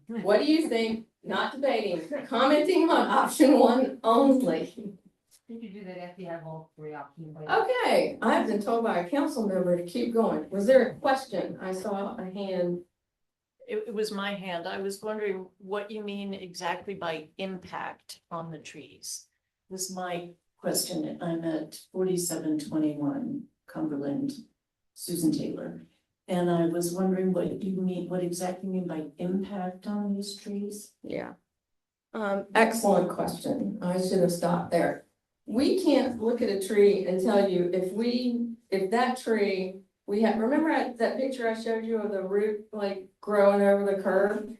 What do you think not debating, commenting on option one only. You could do that if you have all three options. Okay, I've been told by a council member to keep going. Was there a question? I saw a hand. It was my hand. I was wondering what you mean exactly by impact on the trees. Was my question. I'm at 4721 Cumberland, Susan Taylor. And I was wondering what you mean, what exactly you mean by impact on these trees? Yeah. Excellent question. I should have stopped there. We can't look at a tree and tell you if that tree, remember that picture I showed you of the root like growing over the curb?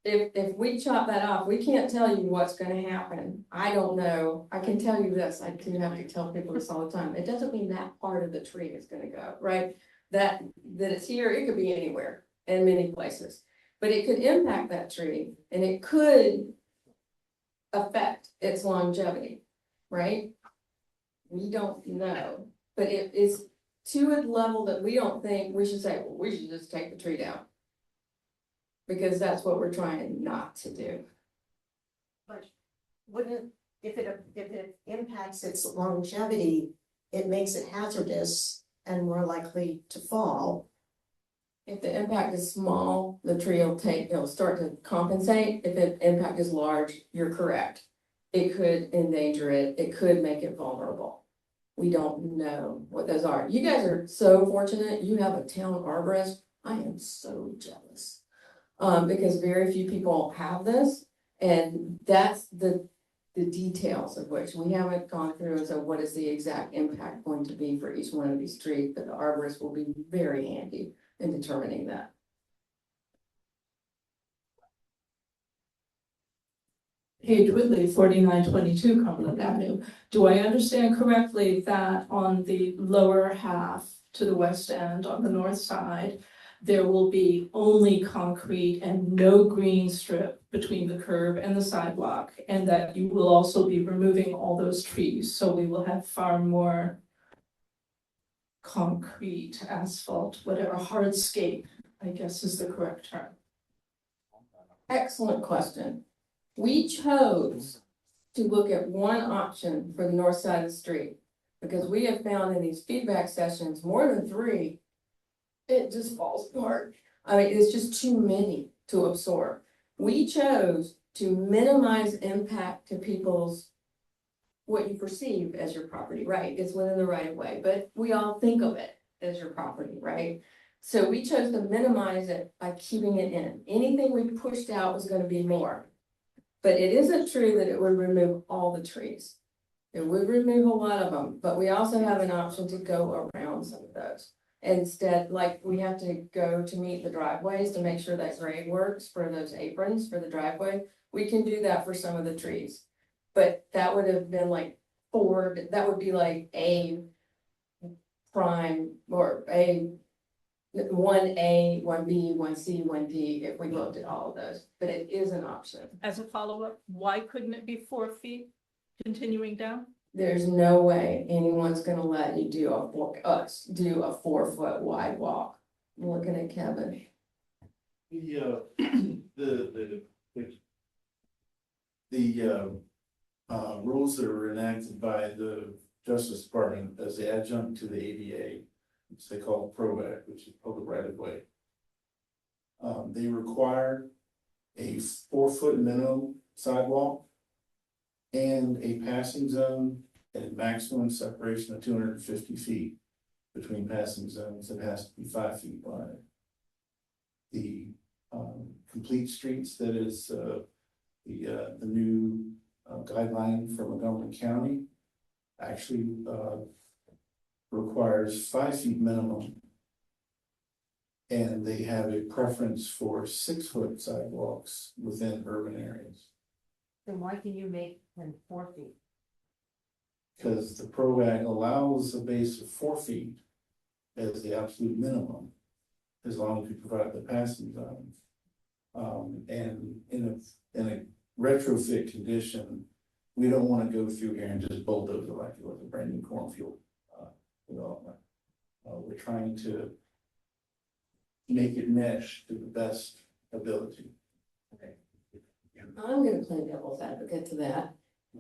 If we chop that off, we can't tell you what's gonna happen. I don't know. I can tell you this, I do have to tell people this all the time. It doesn't mean that part of the tree is gonna go, right? That it's here, it could be anywhere in many places. But it could impact that tree and it could affect its longevity, right? We don't know, but it is to a level that we don't think we should say, well, we should just take the tree down. Because that's what we're trying not to do. But wouldn't, if it impacts its longevity, it makes it hazardous and more likely to fall. If the impact is small, the tree it'll start to compensate. If the impact is large, you're correct. It could endanger it. It could make it vulnerable. We don't know what those are. You guys are so fortunate. You have a town arborist. I am so jealous. Because very few people have this, and that's the details of which we haven't gone through. And so what is the exact impact going to be for each one of these trees? But the arborist will be very handy in determining that. Paige Woodley, 4922 Cumberland Avenue. Do I understand correctly that on the lower half to the west end, on the north side, there will be only concrete and no green strip between the curb and the sidewalk, and that you will also be removing all those trees, so we will have far more concrete, asphalt, whatever, hardscape, I guess is the correct term. Excellent question. We chose to look at one option for the north side of the street because we have found in these feedback sessions, more than 3, it just falls apart. I mean, it's just too many to absorb. We chose to minimize impact to people's, what you perceive as your property, right? It's within the right of way, but we all think of it as your property, right? So we chose to minimize it by keeping it in. Anything we pushed out was going to be more. But it isn't true that it would remove all the trees. It would remove a lot of them, but we also have an option to go around some of those. Instead, like we have to go to meet the driveways to make sure that grade works for those aprons for the driveway. We can do that for some of the trees. But that would have been like 4, that would be like a prime or a 1A, 1B, 1C, 1D if we looked at all of those, but it is an option. As a follow-up, why couldn't it be 4 feet continuing down? There's no way anyone's gonna let you do a 4-foot wide walk. I'm looking at Kevin. The rules that were enacted by the Justice Department as the adjunct to the ADA, which they call PROAC, which is public right of way. They require a 4-foot minimum sidewalk and a passing zone at a maximum separation of 250 feet between passing zones. It has to be 5 feet wide. The complete streets, that is the new guideline from Montgomery County, actually requires 5 feet minimum. And they have a preference for 6-foot sidewalks within urban areas. Then why can you make them 4 feet? Because the PROAC allows a base of 4 feet as the absolute minimum, as long as you provide the passing zones. And in a retrofit condition, we don't want to go through here and just bulldoze it like it was a brand new cornfield development. We're trying to make it mesh to the best ability. Okay. I'm gonna play devil's advocate to that.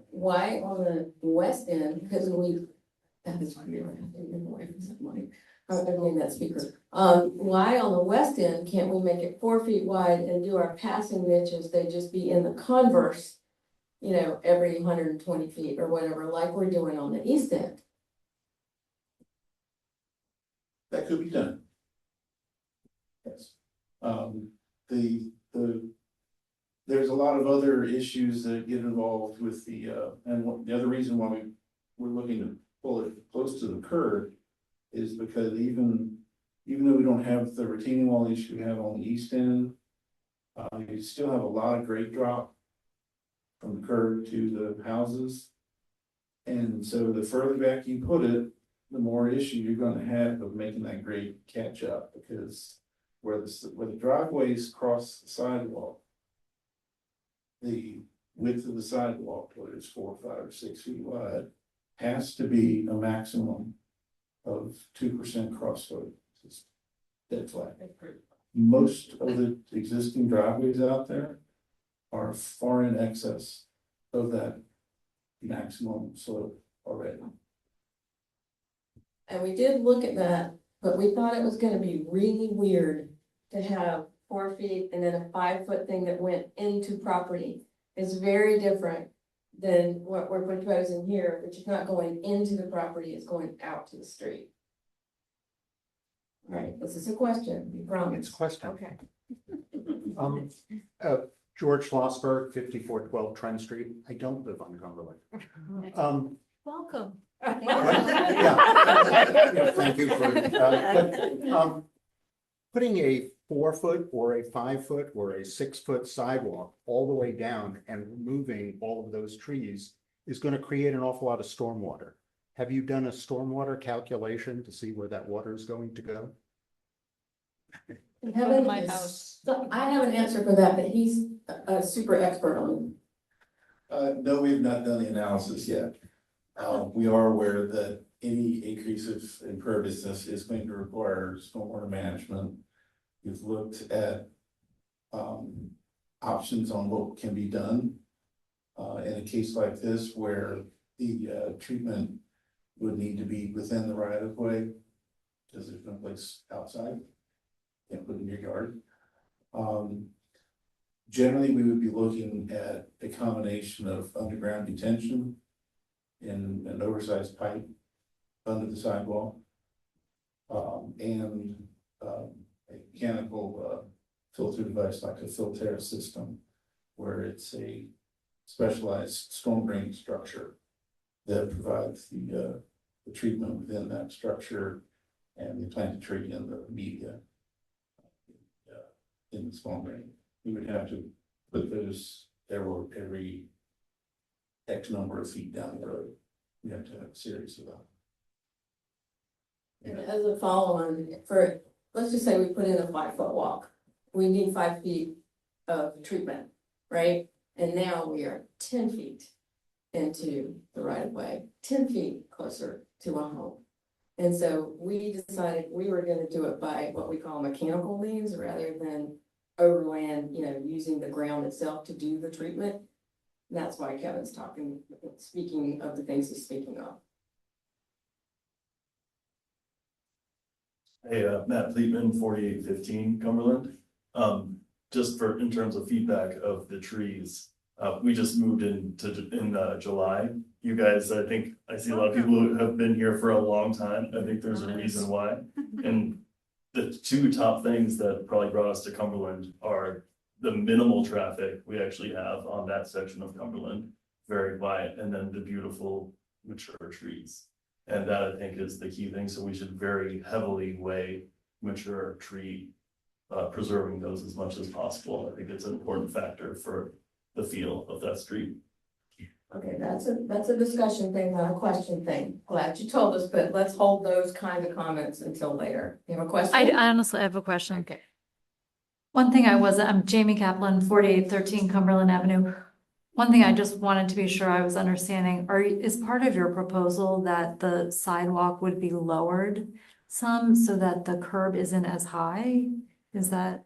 Why on the west end, because that is weird, I have to move away from somebody. I mean, that speaker. Why on the west end can't we make it 4 feet wide and do our passing niches, they just be in the converse, you know, every 120 feet or whatever, like we're doing on the east end? That could be done. Yes. There's a lot of other issues that get involved with the the other reason why we're looking to pull it close to the curb is because even though we don't have the retaining wall issue we have on the east end, you still have a lot of grade drop from the curb to the houses. And so the further back you put it, the more issue you're gonna have of making that grade catch up, because where the driveways cross the sidewalk, the width of the sidewalk, whether it's 4, 5, or 6 feet wide, has to be a maximum of 2% crossroad. It's dead flat. Most of the existing driveways out there are far in excess of that maximum slope already. And we did look at that, but we thought it was gonna be really weird to have 4 feet and then a 5-foot thing that went into property. It's very different than what we're proposing here, which is not going into the property, it's going out to the street. All right, this is a question, we promise. It's a question. Okay. George Schlossberg, 5412 Trent Street. I don't live on Cumberland. Welcome. Yeah, thank you for, putting a 4-foot or a 5-foot or a 6-foot sidewalk all the way down and removing all of those trees is going to create an awful lot of stormwater. Have you done a stormwater calculation to see where that water is going to go? My house. So I have an answer for that, but he's a super expert on No, we've not done the analysis yet. We are aware that any increase of imperviousness is going to require stormwater management. We've looked at options on what can be done in a case like this where the treatment would need to be within the right of way because there's no place outside. Can't put it in your yard. Generally, we would be looking at a combination of underground detention in an oversized pipe under the sidewalk, and a mechanical filter device like a filter system, where it's a specialized storm drain structure that provides the treatment within that structure, and they plan to treat in the media in the storm drain. We would have to put those every X number of feet down the road. We have to have a series of them. And as a follow-on, for, let's just say we put in a 5-foot walk, we need 5 feet of treatment, right? And now we are 10 feet into the right of way, 10 feet closer to a home. And so we decided we were gonna do it by what we call mechanical means rather than overland, you know, using the ground itself to do the treatment. And that's why Kevin's speaking of the things he's speaking of. Hey, Matt Fleetman, 4815 Cumberland. Just for, in terms of feedback of the trees, we just moved in July. You guys, I think, I see a lot of people who have been here for a long time. I think there's a reason why. And the two top things that probably brought us to Cumberland are the minimal traffic we actually have on that section of Cumberland, very quiet, and then the beautiful mature trees. And that, I think, is the key thing. So we should very heavily weigh mature tree preserving those as much as possible. I think it's an important factor for the feel of that street. Okay, that's a discussion thing, not a question thing. Glad you told us, but let's hold those kinds of comments until later. You have a question? I honestly have a question. Okay. One thing I'm Jamie Kaplan, 4813 Cumberland Avenue. One thing I just wanted to be sure I was understanding, is part of your proposal that the sidewalk would be lowered some so that the curb isn't as high? Is that?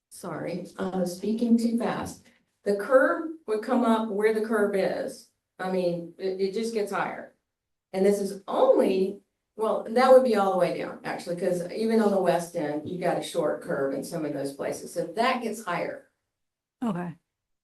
Sorry, speaking too fast. The curb would come up where the curb is. I mean, it just gets higher. And this is only, well, that would be all the way down, actually, because even on the west end, you got a short curb in some of those places, so that gets higher. Okay.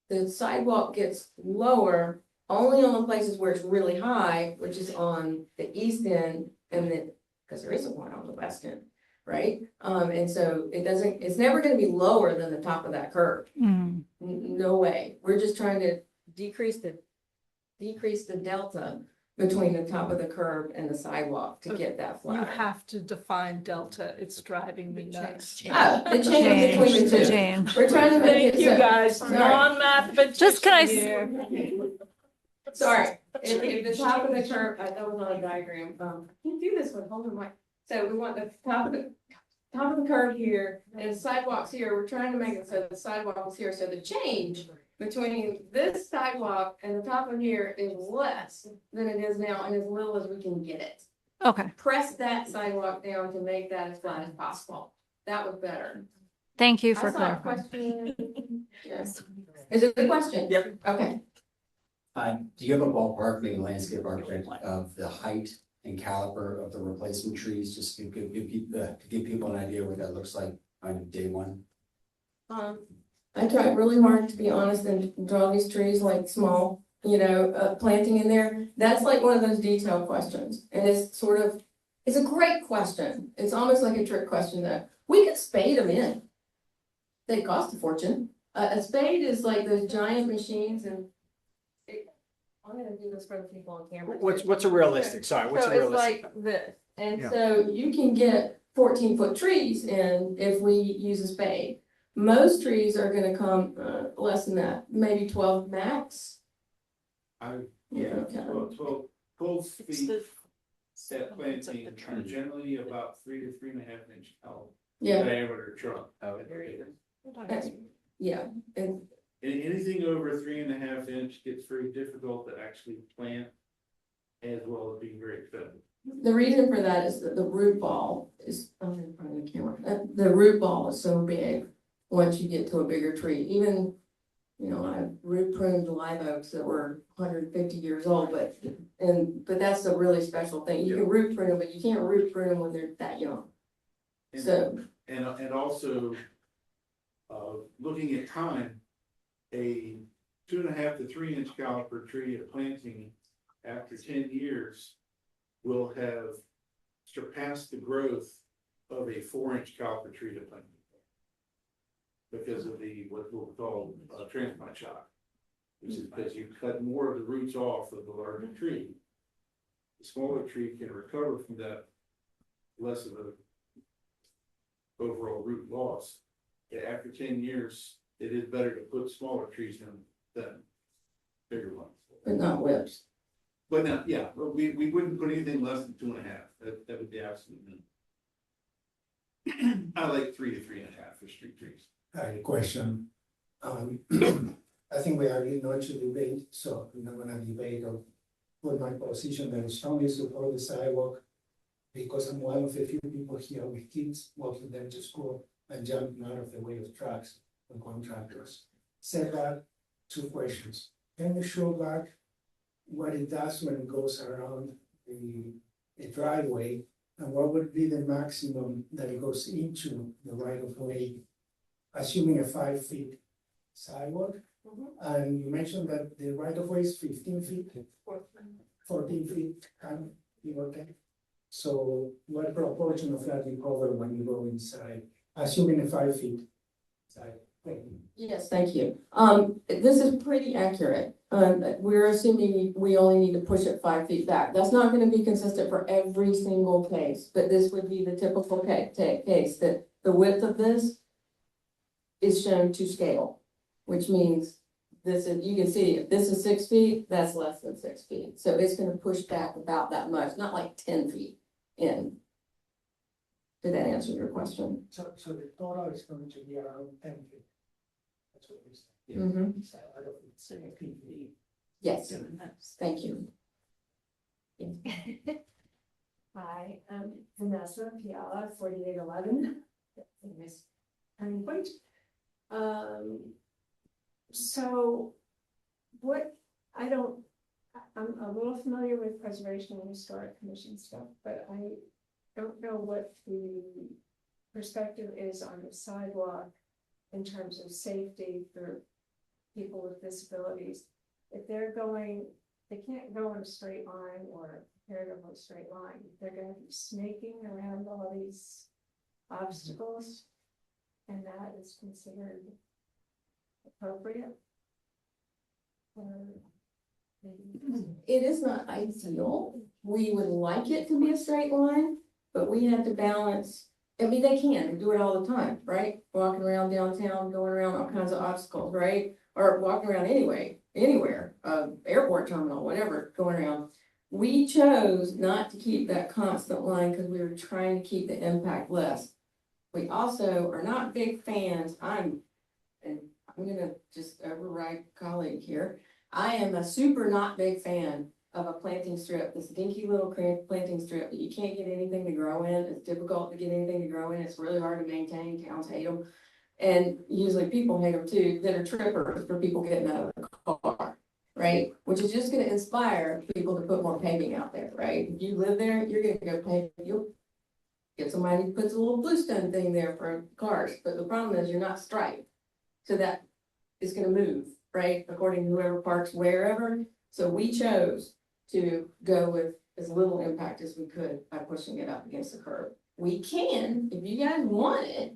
The sidewalk gets lower only on the places where it's really high, which is on the east end and then, because there isn't one on the west end, right? And so it's never gonna be lower than the top of that curb. Mm. No way. We're just trying to decrease the delta between the top of the curb and the sidewalk to get that You flat. have to define delta, it's driving me nuts. Oh, the change between the two. Change. We're trying to make Thank it you so. guys, Sorry. non-mathematician Just can I here. Sorry, if the top of the curb, that was on a diagram, you do this one, hold on, Mike. So we want the top of the curb here and the sidewalks here, we're trying to make it so the sidewalk is here, so the change between this sidewalk and the top of here is less than it is now and as little as we can get it. Okay. Press that sidewalk down to make that as flat as possible. That was better. Thank you for I saw a clarifying. question. Yes. Is it a question? Yep. Okay. Do you have a ballpark, maybe landscape architect, of the height and caliber of the replacement trees, just to give people an idea what that looks like on day one? I tried really hard, to be honest, and draw these trees like small, planting in there. That's like one of those detailed questions. And it's a great question. It's almost like a trick question though. We could spade them in. They cost a fortune. A spade is like those giant machines and I'm gonna do this for the people on camera. What's a realistic, sorry, what's a So it's realistic? like this, and Yeah. so you can get 14-foot trees in if we use a spade. Most trees are gonna come less than that, maybe 12 max. Yeah, Okay. 12 feet set planting are generally about 3 to 3.5 inch tall. Yeah. Diameter trunk. Yeah, and Anything over 3.5 inch gets very difficult to actually plant as well as being very expensive. the reason for that is that the root ball is, I'm in front of the camera, the root ball is so big. Once you get to a bigger tree, even, I root pruned live oaks that were 150 years old, but that's a really special thing. You can root prune them, but you can't root prune them when they're that young. And- So, And also, looking at time, a 2.5 to 3 inch caliper tree at planting after 10 years will have surpassed the growth of a 4-inch caliper tree to plant. Because of what we'll call transplant shock, which is because you cut more of the roots off of the larger tree. The smaller tree can recover from that less of a overall root loss. After 10 years, it is better to put smaller trees in than bigger ones. but not whips. But now, yeah, but we wouldn't put anything less than 2.5. That would be absolute minimum. I like 3 to 3.5 for street trees. I had a question. I think we are not to debate, so I'm not gonna debate or put my position that I strongly support the sidewalk. Because I'm one of the few people here with kids walking them to school and jumping out of the way of trucks and contractors. Said that, 2 questions. Can you show back what it does when it goes around the driveway? And what would be the maximum that it goes into the right of way? Assuming a 5 feet sidewalk, and you mentioned that the right of way is 15 feet, 14 feet, can you okay? So what proportion of that you cover when you go inside, assuming a 5 feet side? Yes, thank you. This is pretty accurate. We're assuming we only need to push it 5 feet back. That's not gonna be consistent for every single case, but this would be the typical case that the width of this is shown to scale, which means this is, you can see, if this is 6 feet, that's less than 6 feet. So it's gonna push back about that much, not like 10 feet in. Did that answer your question? So the total is going to be around 10 feet. That's what we said. Mhm. So I don't say a feet. Yes, thank you. Hi, I'm Vanessa Piala, 4811. Nice turning point. So what, I'm a little familiar with Preservation and Historic Commission stuff, but I don't know what the perspective is on the sidewalk in terms of safety for people with disabilities. If they're going, they can't go in a straight line or prepare to go in a straight line. They're gonna be snaking around all these obstacles, and that is considered appropriate. It is not ideal. We would like it to be a straight line, but we have to balance. I mean, they do it all the time, right? Walking around downtown, going around all kinds of obstacles, right? Or walking around anywhere, airport terminal, whatever, going around. We chose not to keep that constant line because we were trying to keep the impact less. We also are not big fans. I'm gonna just override colleague here. I am a super not big fan of a planting strip, this dinky little planting strip that you can't get anything to grow in. It's difficult to get anything to grow in. It's really hard to maintain. Towns hate them. And usually people hate them too, that are trippers for people getting out of the car, right? Which is just gonna inspire people to put more paving out there, right? If you live there, you're gonna go pave, you'll get somebody who puts a little bluestone thing there for cars. But the problem is you're not striped. So that is gonna move, right? According to whoever parks wherever. So we chose to go with as little impact as we could by pushing it up against the curb. We can, if you guys want it,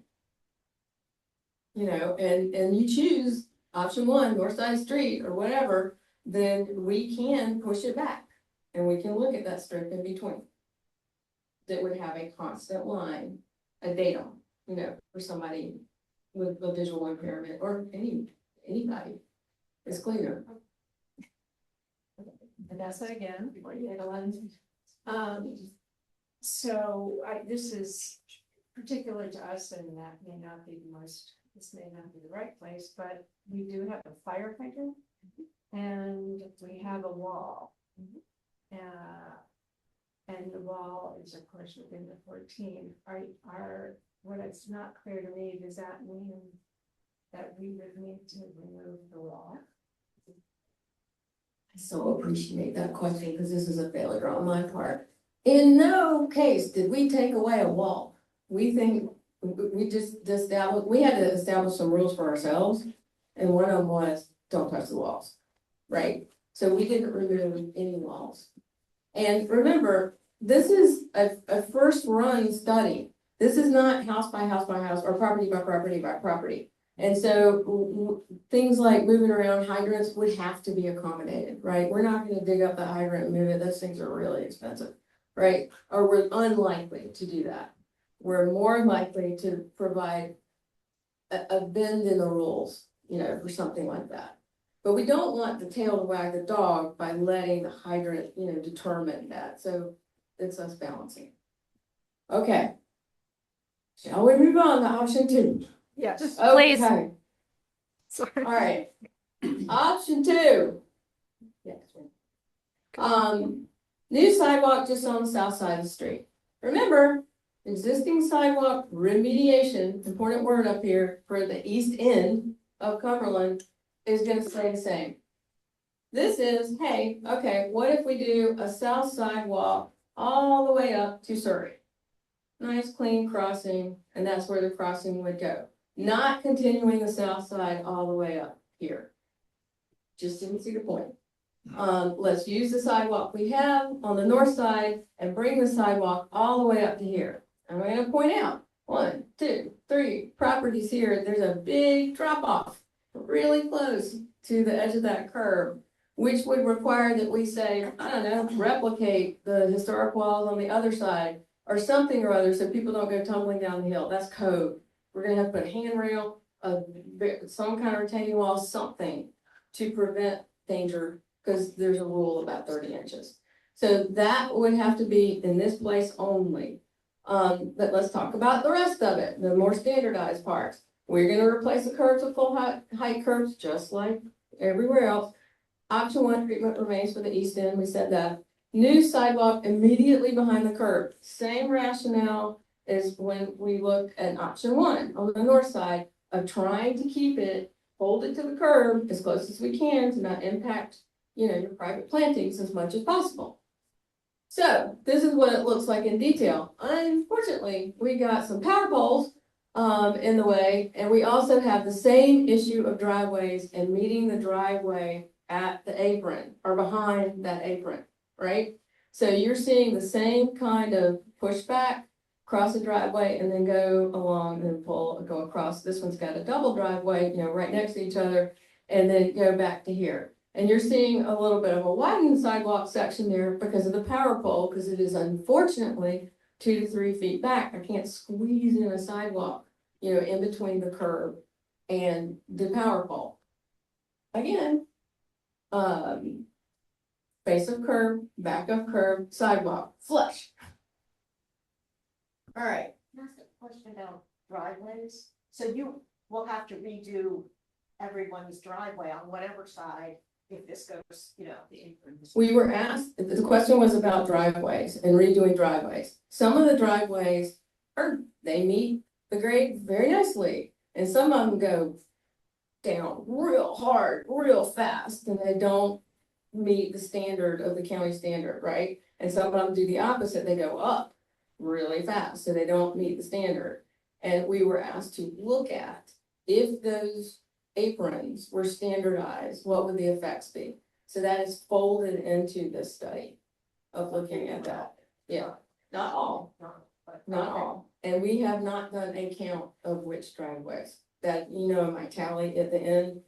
you know, and you choose option one, north side street or whatever, then we can push it back. And we can look at that strip in between. That would have a constant line, a datum, you know, for somebody with a visual impairment or anybody. It's cleaner. And that's it again, before you hit 11. So this is particular to us, and that may not be the most, this may not be the right place, but we do have a fire hydrant and we have a wall. And the wall is of course within the 14. What it's not clear to me, does that mean that we would need to remove the wall? I so appreciate that question because this is a failure on my part. In no case did we take away a wall. We think we just established, we had to establish some rules for ourselves. And one of them was don't touch the walls, right? So we didn't remove any walls. And remember, this is a first run study. This is not house by house by house or property by property by property. And so things like moving around hydrants would have to be accommodated, right? We're not going to dig up the hydrant and move it. Those things are really expensive, right? Or we're unlikely to do that. We're more likely to provide a bend in the rules, you know, for something like that. But we don't want the tail to wag the dog by letting the hydrant, you know, determine that. So it's us balancing. Okay. Shall we move on to option 2? Yes. Please. Okay. Sorry. All right. Option 2. Yes. New sidewalk just on the south side of the street. Remember, existing sidewalk remediation, important word up here for the east end of Cumberland, is going to stay the same. This is, hey, okay, what if we do a south sidewalk all the way up to Surrey? Nice clean crossing, and that's where the crossing would go. Not continuing the south side all the way up here. Just didn't see the point. Let's use the sidewalk we have on the north side and bring the sidewalk all the way up to here. I'm going to point out 1, 2, 3 properties here. There's a big drop off really close to the edge of that curb, which would require that we say, I don't know, replicate the historic walls on the other side or something or other so people don't go tumbling down the hill. That's code. We're going to have to put a handrail, some kind of retaining wall, something to prevent danger because there's a rule about 30 inches. So that would have to be in this place only. But let's talk about the rest of it, the more standardized parts. We're going to replace the curbs with full height curbs, just like everywhere else. Option 1 treatment remains for the east end. We said that. New sidewalk immediately behind the curb. Same rationale as when we looked at option 1 on the north side of trying to keep it hold it to the curb as close as we can to not impact, you know, your private plantings as much as possible. So this is what it looks like in detail. Unfortunately, we got some power poles in the way, and we also have the same issue of driveways and meeting the driveway at the apron or behind that apron, right? So you're seeing the same kind of pushback, cross the driveway and then go along and go across. This one's got a double driveway, you know, right next to each other, and then go back to here. And you're seeing a little bit of a widened sidewalk section there because of the power pole, because it is unfortunately 2 to 3 feet back. I can't squeeze in a sidewalk, you know, in between the curb and the power pole. Again, face of curb, back of curb, sidewalk, flush. All right. Can I ask a question about driveways? So you will have to redo everyone's driveway on whatever side if this goes, you know, the apron. We were asked, the question was about driveways and redoing driveways. Some of the driveways they meet the grade very nicely, and some of them go down real hard, real fast, and they don't meet the standard of the county standard, right? And some of them do the opposite, they go up really fast, so they don't meet the standard. And we were asked to look at if those aprons were standardized, what would the effects be? So that is folded into this study of looking at that. Yeah, not all, not all. And we have not done a count of which driveways. That, you know, my tally at the end,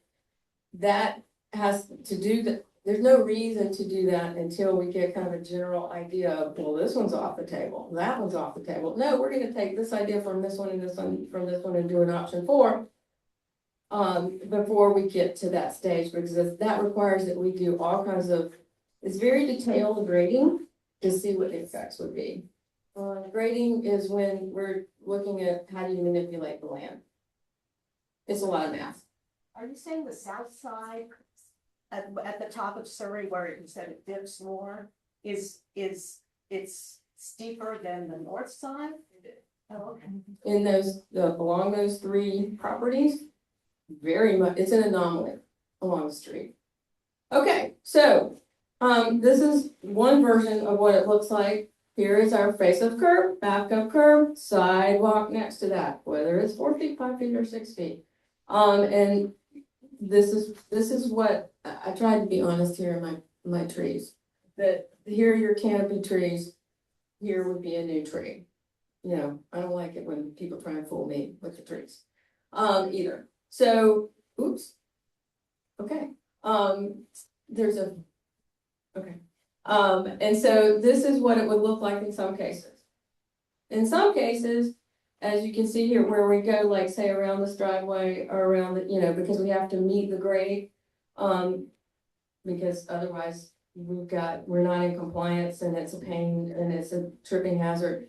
that has to do that. There's no reason to do that until we get kind of a general idea of, well, this one's off the table, that one's off the table. No, we're gonna take this idea from this one and this one from this one and do an option 4. Before we get to that stage, because that requires that we do all kinds of, it's very detailed grading to see what the effects would be. Grading is when we're looking at how do you manipulate the land. It's a lot of math. Are you saying the south side at the top of Surrey where you said it dips more is it's steeper than the north side? Oh, okay. In those, along those 3 properties, very much, it's an anomaly along the street. Okay, so, this is one version of what it looks like. Here is our face of curb, back of curb, sidewalk next to that, whether it's 4 feet, 5 feet, or 6 feet. And this is what, I tried to be honest here in my trees. That here are your canopy trees, here would be a new tree. You know, I don't like it when people try and fool me with the trees, either. So, oops. Okay, there's a, okay. And so this is what it would look like in some cases. In some cases, as you can see here, where we go, like say around this driveway or around the, you know, because we have to meet the grade, because otherwise we're not in compliance and it's a pain and it's a tripping hazard.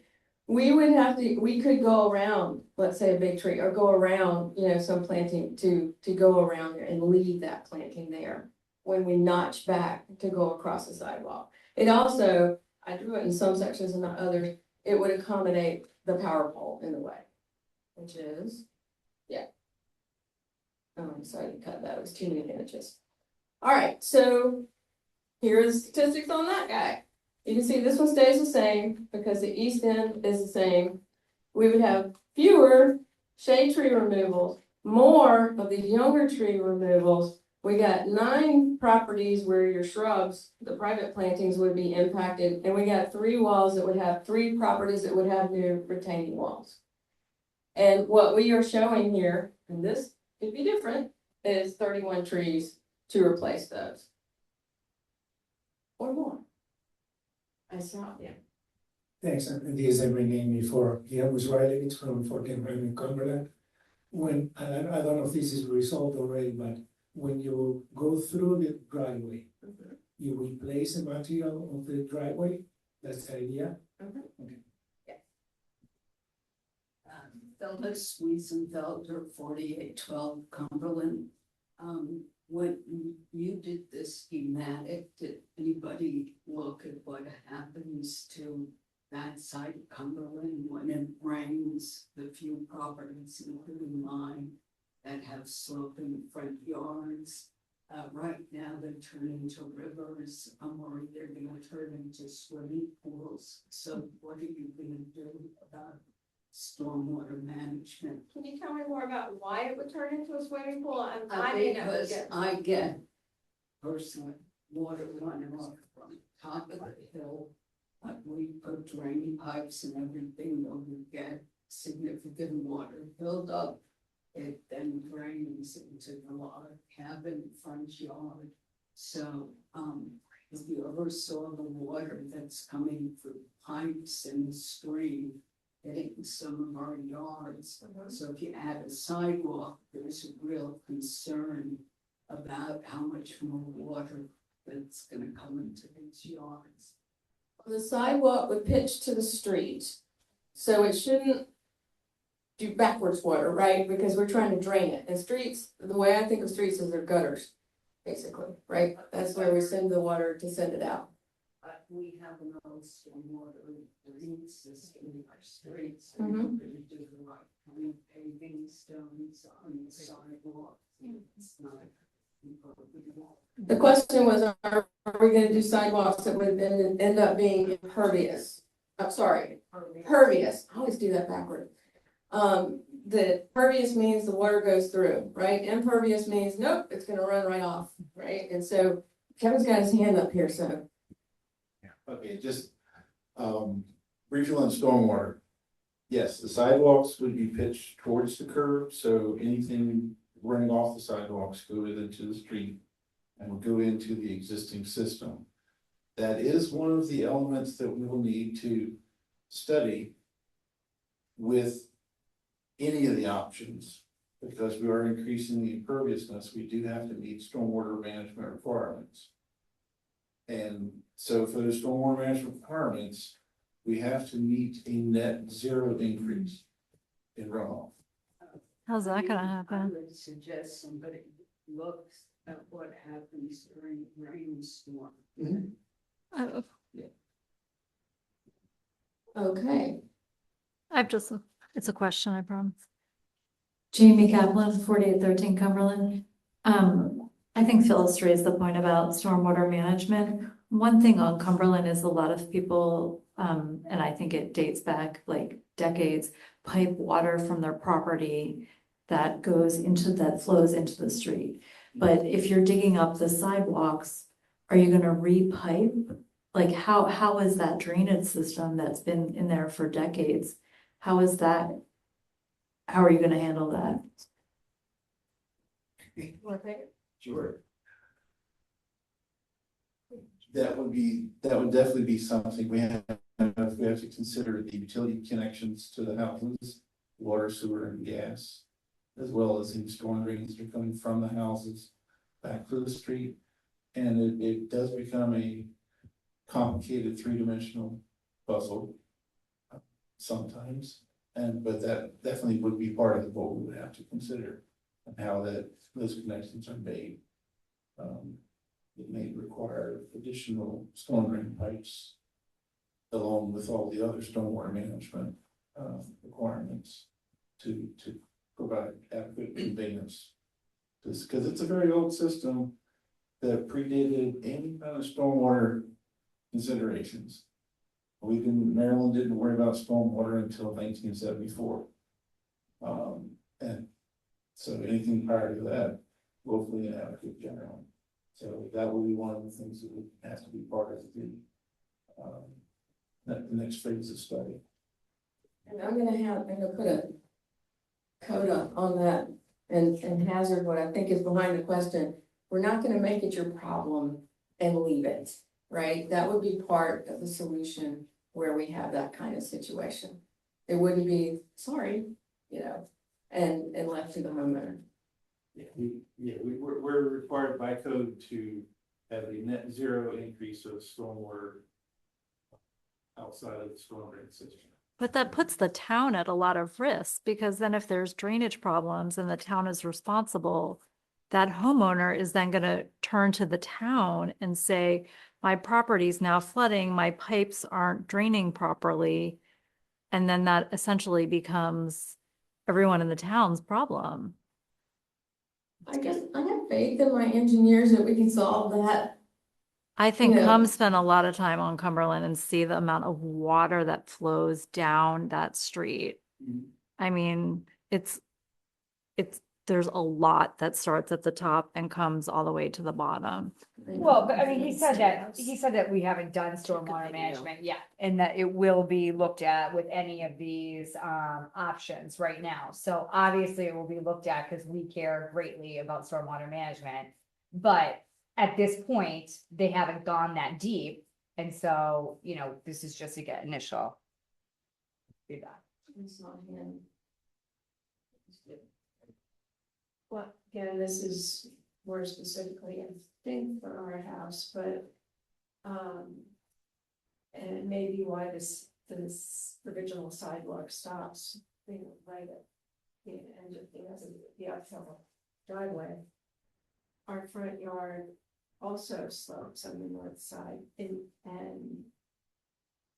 We could go around, let's say a big tree, or go around, you know, some planting to go around there and leave that planting there when we notch back to go across the sidewalk. It also, I drew it in some sections and not others, it would accommodate the power pole in the way, which is, yeah. Oh, I'm sorry to cut that, it was too many inches. All right, so here are the statistics on that guy. You can see this one stays the same because the east end is the same. We would have fewer shade tree removals, more of the younger tree removals. We got 9 properties where your shrubs, the private plantings would be impacted. And we got 3 walls that would have 3 properties that would have new retaining walls. And what we are showing here, and this could be different, is 31 trees to replace those. Or more. I saw, yeah. Thanks, and this is rename me for, yeah, I was Riley, it's from 14 in Cumberland. When, and I don't know if this is resolved already, but when you go through the driveway, you replace the material of the driveway, that's the idea? Okay. Phyllis Wiesenfelder, 4812 Cumberland. When you did this schematic, did anybody look at what happens to that side of Cumberland when it rains, the few properties, including mine, that have sloping front yards. Right now, they're turning into rivers, or they're gonna turn into swimming pools. So what are you gonna do about stormwater management? Can you tell me more about why it would turn into a swimming pool? I may not Because get- I get personally water running off from top of the hill. We put drain pipes and everything, when we get significant water buildup. It then drains into the log cabin front yard. So, if you ever saw the water that's coming through pipes in the stream, hitting some of our yards. So if you add a sidewalk, there's a real concern about how much more water that's gonna come into these yards. The sidewalk would pitch to the street, so it shouldn't do backwards water, right? Because we're trying to drain it. And streets, the way I think of streets is they're gutters, basically, right? That's where we send the water to send it out. We have an old stormwater drain system in our streets. Mhm. We're gonna do the right kind of paving stones on the sidewalk. It's not. The question was, are we gonna do sidewalks that would then end up being impervious? I'm sorry, pervious. I always do that backward. The pervious means the water goes through, right? Impervious means, nope, it's gonna run right off, right? And so Kevin's got his hand up here, so. Okay, just, briefly on stormwater. Yes, the sidewalks would be pitched towards the curb, so anything running off the sidewalks go into the street and will go into the existing system. That is one of the elements that we will need to study with any of the options, because we are increasing the imperviousness. We do have to meet stormwater management requirements. And so for the stormwater management requirements, we have to meet a net zero increase in runoff. How's that gonna I happen? would suggest somebody looks at what happens during rainstorm. Oh, Okay. It's a question, I promise. Jamie Kaplan, 4813 Cumberland. I think Phyllis raised the point about stormwater management. One thing on Cumberland is a lot of people, and I think it dates back like decades, pipe water from their property that flows into the street. But if you're digging up the sidewalks, are you gonna re-pipe? Like how is that drainage system that's been in there for decades? How are you gonna handle that? Sure. That would definitely be something we have to consider, the utility connections to the houses, water, sewer, and gas, as well as any storm drains that are coming from the houses back to the street. And it does become a complicated three-dimensional puzzle sometimes. But that definitely would be part of what we would have to consider, and how those connections are made. It may require additional storm drain pipes, along with all the other stormwater management requirements to provide adequate conveyance. Because it's a very old system that predated any kind of stormwater considerations. Maryland didn't worry about stormwater until 1974. And so anything prior to that, woefully inadequate generally. So that will be one of the things that would have to be part of the next phase of study. And I'm gonna put a coda on that and hazard what I think is behind the question. We're not gonna make it your problem and leave it, right? That would be part of the solution where we have that kind of situation. It wouldn't be, sorry, and left to the homeowner. We're required by code to have a net zero increase of stormwater outside of the storm drain system. But that puts the town at a lot of risk, because then if there's drainage problems and the town is responsible, that homeowner is then gonna turn to the town and say, my property's now flooding, my pipes aren't draining properly. And then that essentially becomes everyone in the town's problem. I guess I have faith in my engineers that we can solve that. I think Yeah. come spend a lot of time on Cumberland and see the amount of water that flows down that street. I mean, it's, there's a lot that starts at the top and comes all the way to the bottom. Well, but I mean, he said that we haven't done stormwater management yet, and that it will be looked at with any of these options right now. So obviously it will be looked at because we care greatly about stormwater management. But at this point, they haven't gone that deep. And so, you know, this is just to get initial feedback. It's not him. Well, again, this is more specifically, I think, for our house, but, and it may be why this original sidewalk stops, you know, right at the end of the uphill driveway. Our front yard also slopes on the north side, and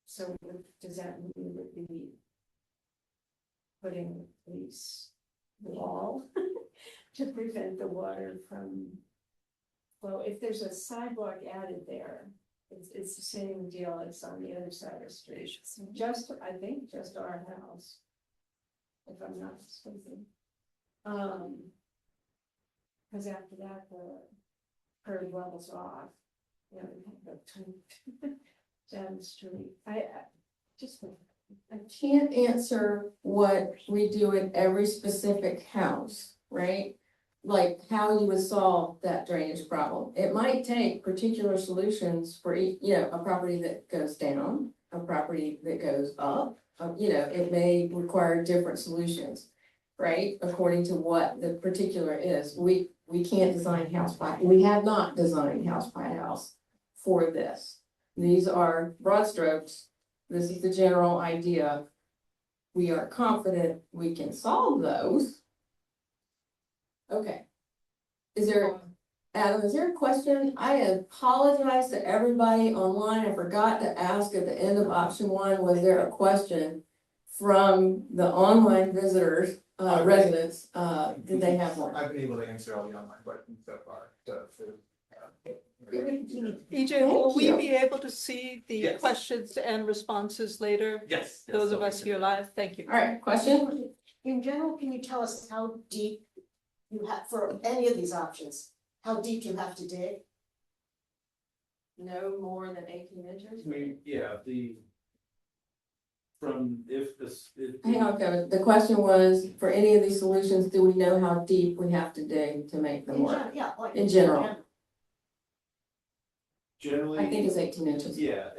so does that mean we would be putting at least the wall to prevent the water from, well, if there's a sidewalk added there, it's the same deal as on the other side of the street. Just, I think, just our house, if I'm not mistaken. Because after that, the curb levels off, you know, down the street. I can't answer what we do at every specific house, right? Like how you would solve that drainage problem. It might take particular solutions for each, you know, a property that goes down, a property that goes up. You know, it may require different solutions, right? According to what the particular is. We can't design house by, we have not designed house by house for this. These are broad strokes. This is the general idea. We are confident we can solve those. Okay. Adam, is there a question? I apologize to everybody online. I forgot to ask at the end of option 1, was there a question from the online visitors, residents? Did they have one? I've been able to answer all the online questions so far, EJ, will we you. be able to see the Yes. questions and responses later? Yes. Those of us here live, thank you. All right, question? In general, can you tell us how deep you have, for any of these options, how deep you have to dig? No more than 18 inches? Hang on, Kevin. The question was, for any of these solutions, do we know how deep we have to dig to make them work? Yeah, like. In general. Generally. I think it's 18 inches. Yeah,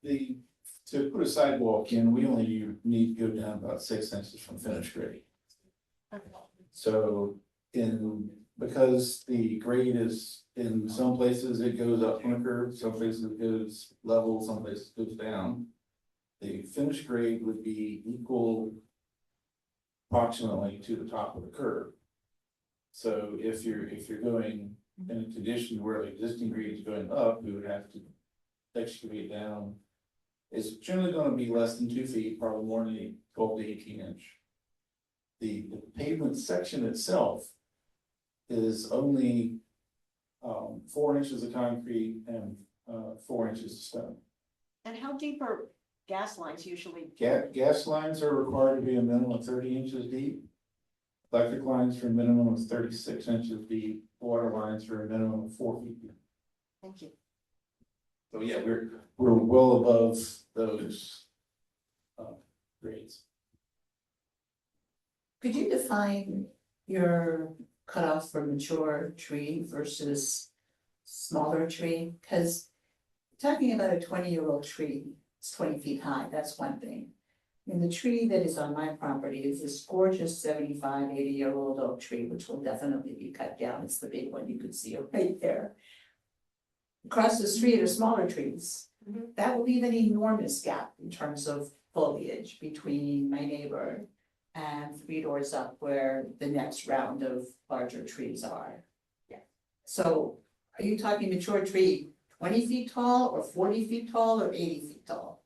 to put a sidewalk in, we only need to go down about 6 inches from finished grade. So because the grade is, in some places it goes up on a curve, some places it goes level, some places it goes down. The finished grade would be equal approximately to the top of the curve. So if you're going in a condition where the existing grade is going up, we would have to excavate down. It's generally going to be less than 2 feet, probably more than 12 to 18 inch. The pavement section itself is only 4 inches of concrete and 4 inches of stone. And how deep are gas lines usually? Gas lines are required to be a minimum of 30 inches deep. Electric lines for a minimum of 36 inches deep. Water lines for a minimum of 4 feet deep. Thank you. So yeah, we're well above those grades. Could you define your cutoff for mature tree versus smaller tree? Because talking about a 20-year-old tree, it's 20 feet high, that's one thing. And the tree that is on my property is this gorgeous 75, 80-year-old oak tree, which will definitely be cut down. It's the big one, you could see it right there. Across the street are smaller trees. That will leave an enormous gap in terms of foliage between my neighbor and 3 doors up where the next round of larger trees are. Yeah. So are you talking mature tree 20 feet tall or 40 feet tall or 80 feet tall?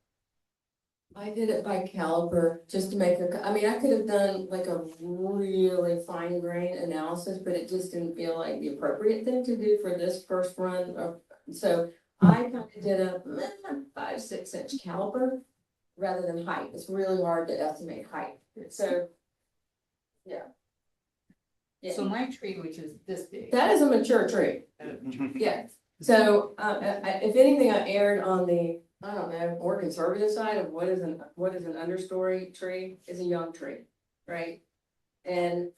I did it by caliper, just to make I mean, I could have done like a really fine grain analysis, but it just didn't feel like the appropriate thing to do for this first run of, so I kind of did a 5-6 inch caliper rather than height. It's really hard to estimate height, so, yeah. Yeah. So my tree, which is this big. That is a mature tree. Yeah, so, if anything, I erred on the, I don't know, more conservative side of what is an understory tree is a young tree, right? And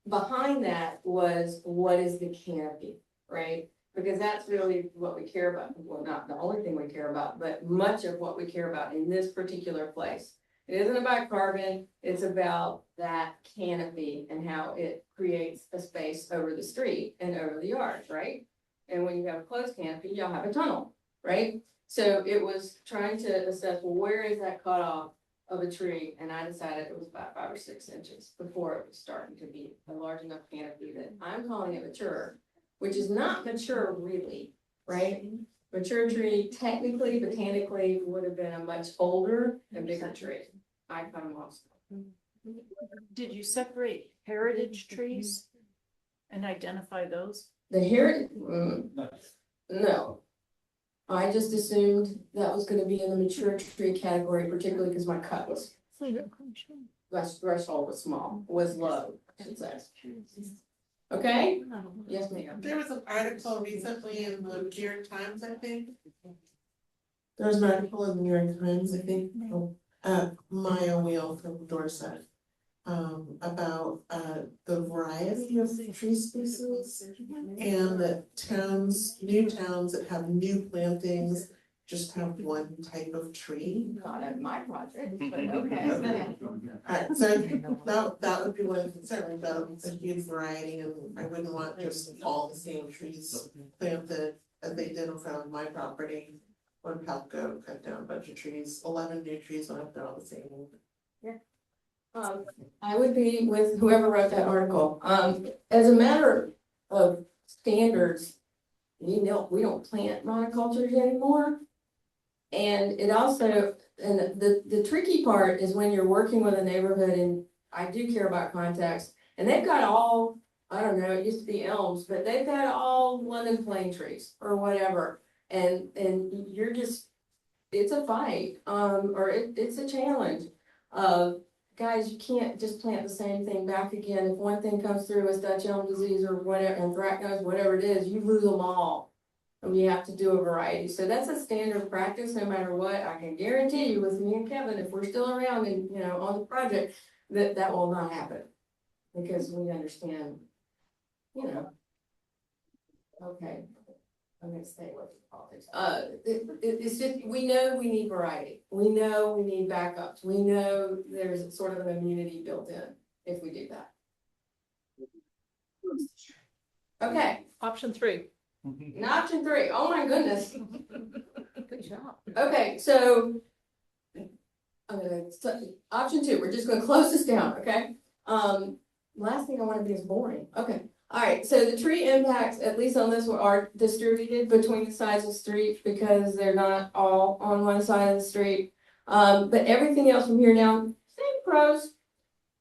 behind that was what is the canopy, right? Because that's really what we care about. Well, not the only thing we care about, but much of what we care about in this particular place. It isn't about carbon, it's about that canopy and how it creates a space over the street and over the yards, right? And when you have a closed canopy, you'll have a tunnel, right? So it was trying to assess, well, where is that cutoff of a tree? And I decided it was about 5 or 6 inches before it was starting to be a large enough canopy that I'm calling it mature, which is not mature really, right? Mature tree technically, botanically would have been a much older and bigger tree. I cut them off. Did you separate heritage trees and identify those? The heritage, no. I just assumed that was gonna be in the mature tree category, particularly because my cut was, my threshold was small, was low, I should say. Okay? Yes, ma'am. There was an article recently in the New York Times, I think. There was an article in the New York Times, I think. Maya Wheel from Dorset. About the variety of tree species. And that towns, new towns that have new plantings just have one type of tree. Not at my project, but okay. Alright, so that would be one concern about a huge variety, and I wouldn't want just all the same trees planted as they did in front of my property. When Palco cut down a bunch of trees, 11 new trees, and they're all the same. Yeah. I would be with whoever wrote that article. As a matter of standards, you know, we don't plant monocultures anymore. And it also, and the tricky part is when you're working with a neighborhood, and I do care about context, and they've got all, I don't know, it used to be elms, but they've got all London plane trees or whatever. And you're just, it's a fight, or it's a challenge. Guys, you can't just plant the same thing back again. If one thing comes through as Dutch elm disease or whatever, anthracnose, whatever it is, you lose them all. And we have to do a variety. So that's a standard practice, no matter what. I can guarantee you with me and Kevin, if we're still around and, you know, on the project, that will not happen. Because we understand, you know. Okay. I'm gonna stay with the politics. It's just, we know we need variety. We know we need backups. We know there's sort of an immunity built in if we do that. Okay. Option 3. Option 3. Oh my goodness. Good job. Okay, so option 2. We're just gonna close this down, okay? Last thing I want to be is boring. Okay. All right, so the tree impacts, at least on this one, are distributed between the sides of the street because they're not all on one side of the street. But everything else from here now, same pros,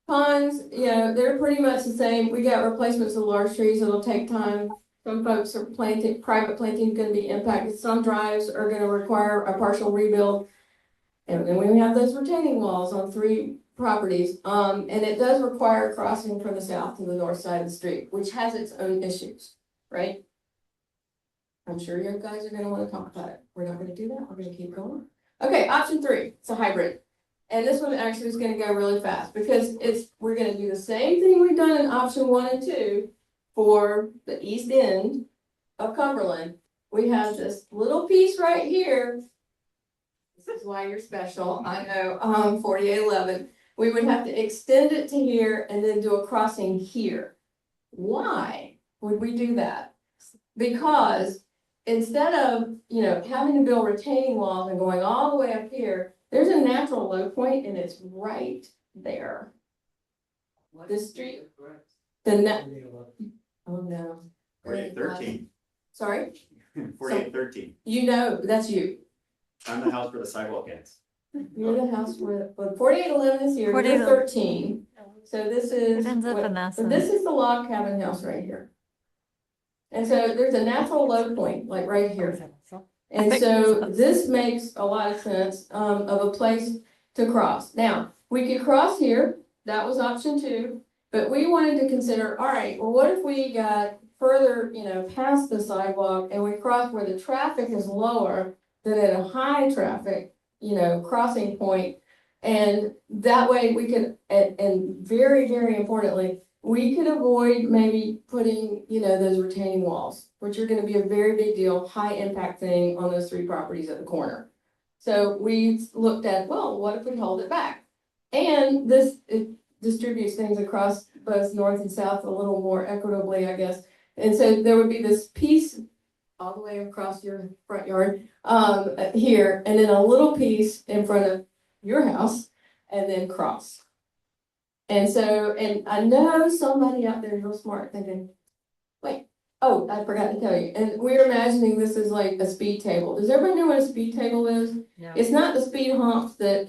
cons, you know, they're pretty much the same. We got replacements of large trees. It'll take time. Some folks are planting, private planting is going to be impacted. Some drives are going to require a partial rebuild. And then we have those retaining walls on 3 properties, and it does require crossing from the south to the north side of the street, which has its own issues, right? I'm sure you guys are gonna wanna talk about it. We're not gonna do that, we're gonna keep going. Okay, option 3, it's a hybrid. And this one actually is gonna go really fast because we're gonna do the same thing we've done in option 1 and 2 for the east end of Cumberland. We have this little piece right here. This is why you're special, I know, 4811. We would have to extend it to here and then do a crossing here. Why would we do that? Because instead of, you know, having to build retaining walls and going all the way up here, there's a natural low point and it's right there. This street, oh no. 4813. Sorry? 4813. You know, that's you. I'm the house where the sidewalk ends. You're the house where, well, 4811 is here, you're 48 13. So this is, It ends up what- in that so this is the log cabin house right here. And so there's a natural low point, like right here. And so this makes a lot of sense, of a place to cross. Now, we could cross here, that was option 2, but we wanted to consider, all right, well, what if we got further, past the sidewalk and we cross where the traffic is lower than at a high traffic, crossing point. And that way we could, and very, very importantly, we could avoid maybe putting, those retaining walls, which are gonna be a very big deal, high impact thing on those 3 properties at the corner. So we looked at, well, what if we hold it back? And it distributes things across both north and south a little more equitably, I guess. And so there would be this piece all the way across your front yard, here, and then a little piece in front of your house, and then cross. And so, and I know somebody out there is real smart thinking, wait, oh, I forgot to tell you, and we're imagining this is like a speed table. Does everybody know what a speed table is? No. It's not the speed humps that,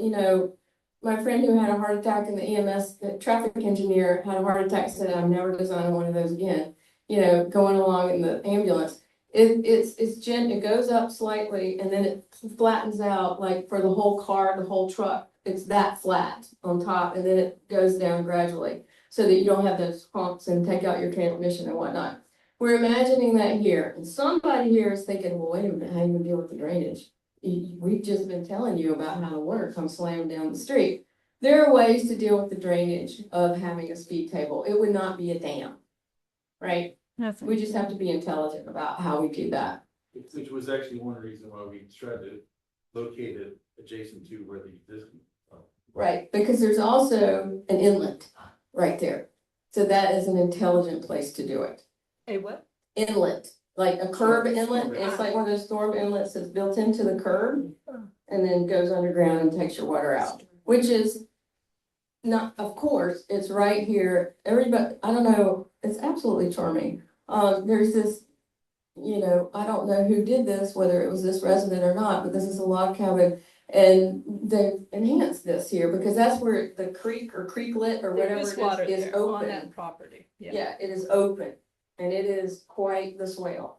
my friend who had a heart attack in the EMS, the traffic engineer had a heart attack, said, I'm never designing one of those again, going along in the ambulance. It goes up slightly and then it flattens out like for the whole car, the whole truck. It's that flat on top and then it goes down gradually so that you don't have those humps and take out your transmission and whatnot. We're imagining that here, and somebody here is thinking, well, wait a minute, how are you gonna deal with the drainage? We've just been telling you about how the water comes slamming down the street. There are ways to deal with the drainage of having a speed table. It would not be a dam, right? We just have to be intelligent about how we do that. Which was actually one reason why we tried to locate it adjacent to where the existing. Right, because there's also an inlet right there. So that is an intelligent place to do it. A what? Inlet, like a curb inlet. It's like one of those storm inlets that's built into the curb and then goes underground and takes your water out, which is not, of course, it's right here. Everybody, I don't know, it's absolutely charming. There's this, I don't know who did this, whether it was this resident or not, but this is a log cabin. And they enhanced this here because that's where the creek or creeklet or whatever it is open. On that property, Yeah, it is open and it is quite the swale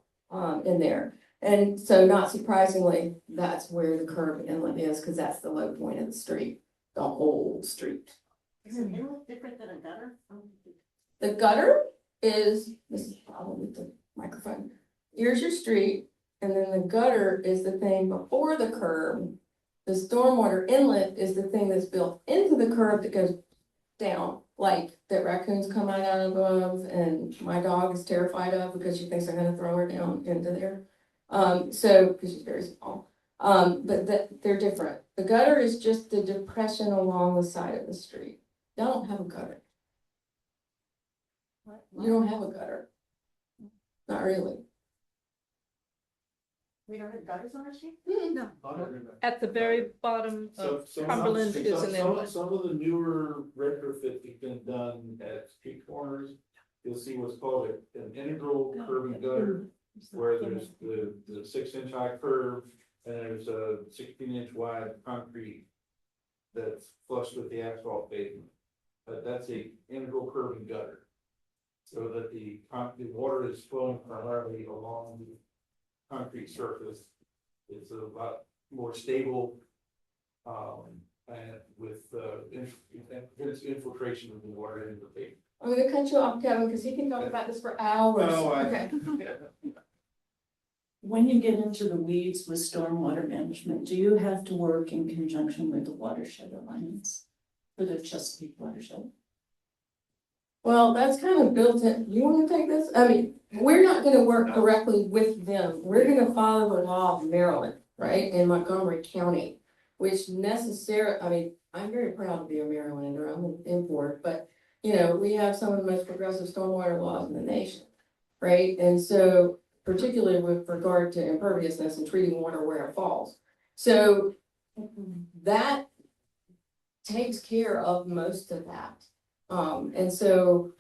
in there. And so not surprisingly, that's where the curb inlet is because that's the low point of the street, the whole street. Is an inlet different than a gutter? The gutter is, this is probably the microphone. Here's your street and then the gutter is the thing before the curb. The stormwater inlet is the thing that's built into the curb that goes down, like that raccoons come out of, and my dog is terrified of because she thinks they're gonna throw her down into there. So, because she's very small. But they're different. The gutter is just the depression along the side of the street. Y'all don't have a gutter. You don't have a gutter. Not really. We don't have gutters on our street? No. At the very bottom of Cumberland is an inlet. Some of the newer retrofit that's been done at street corners, you'll see what's called an integral curb and gutter. Where there's the 6-inch high curb and there's a 16-inch wide concrete that's flush with the asphalt pavement. But that's a integral curb and gutter. So that the water is flowing primarily along the concrete surface. It's a lot more stable and with infiltration of the water into the pavement. I'm gonna cut you off, Kevin, because he can talk about this for hours. Okay. When you get into the weeds with stormwater management, do you have to work in conjunction with the watershed alliance for the Chesapeake watershed? Well, that's kind of built in. You want to take this? I mean, we're not going to work directly with them. We're going to follow the law of Maryland, right? In Montgomery County, which I'm very proud to be a Marylander. I'm an import, but we have some of the most progressive stormwater laws in the nation, right? And so, particularly with regard to imperviousness and treating water where it falls. So that takes care of most of that. And so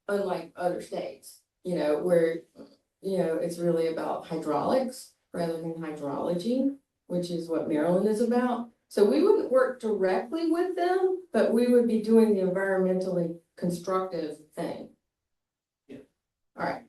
unlike other states, where, it's really about hydraulics rather than hydrology, which is what Maryland is about. So we wouldn't work directly with them, but we would be doing the environmentally constructive thing. Yeah. All right.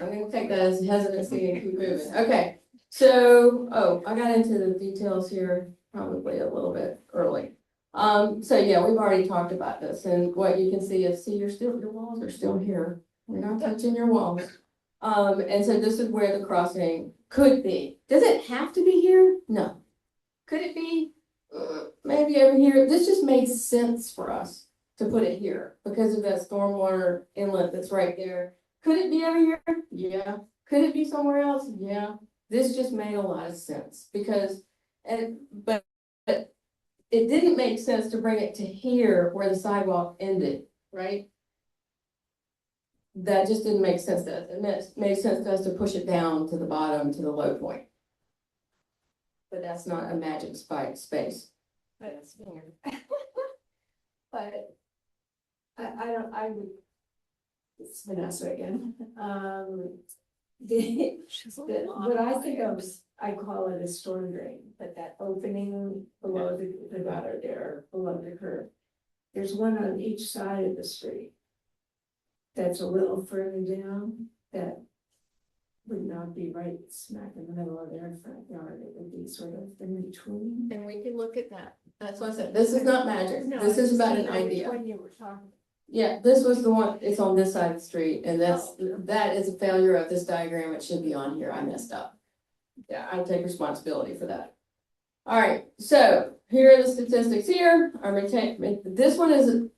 I'm gonna take that as hesitancy and keep moving. Okay, so, I got into the details here probably a little bit early. So yeah, we've already talked about this, and what you can see is, your walls are still here. We're not touching your walls. And so this is where the crossing could be. Does it have to be here? No. Could it be? Maybe over here. This just made sense for us to put it here because of that stormwater inlet that's right there. Could it be over here? Yeah. Could it be somewhere else? Yeah. This just made a lot of sense because, but it didn't make sense to bring it to here where the sidewalk ended, right? That just didn't make sense to us. It made sense to us to push it down to the bottom, to the low point. But that's not a magic space. But it's weird. But I would. It's Vanessa again. What I think of, I call it a storm drain, but that opening below the gutter there, below the curb. There's one on each side of the street. That's a little further down, that would not be right smack in the middle of their front yard. It would be sort of in between. And we can look at that. That's what I said. This is not magic. This is about an idea. When you were talking. Yeah, this was the one, it's on this side of the street, and that is a failure of this diagram. It should be on here. I messed up. Yeah, I take responsibility for that. All right, so here are the statistics here. This one is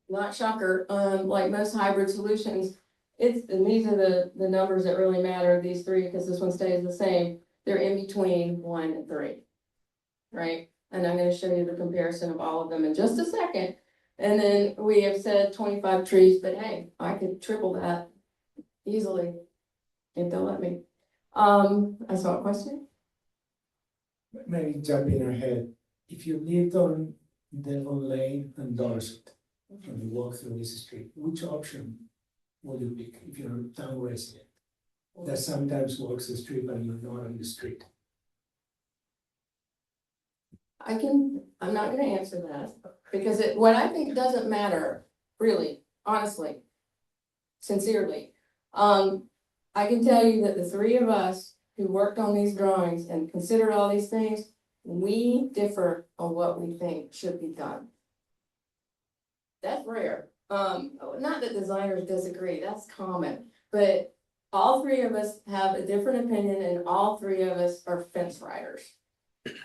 not shocker, like most hybrid solutions. And these are the numbers that really matter, these three, because this one stays the same. They're in between 1 and 3, right? And I'm going to show you the comparison of all of them in just a second. And then we have said 25 trees, but hey, I could triple that easily if they'll let me. I saw a question. Maybe jump in ahead. If you lived on Devon Lane and Dorset, and you walk through this street, which option would you pick if you're a town resident that sometimes walks the street but you're not on the street? I'm not gonna answer that because what I think doesn't matter, really, honestly, sincerely. I can tell you that the three of us who worked on these drawings and considered all these things, we differ on what we think should be done. That's rare. Not that designers disagree, that's common, but all three of us have a different opinion and all three of us are fence riders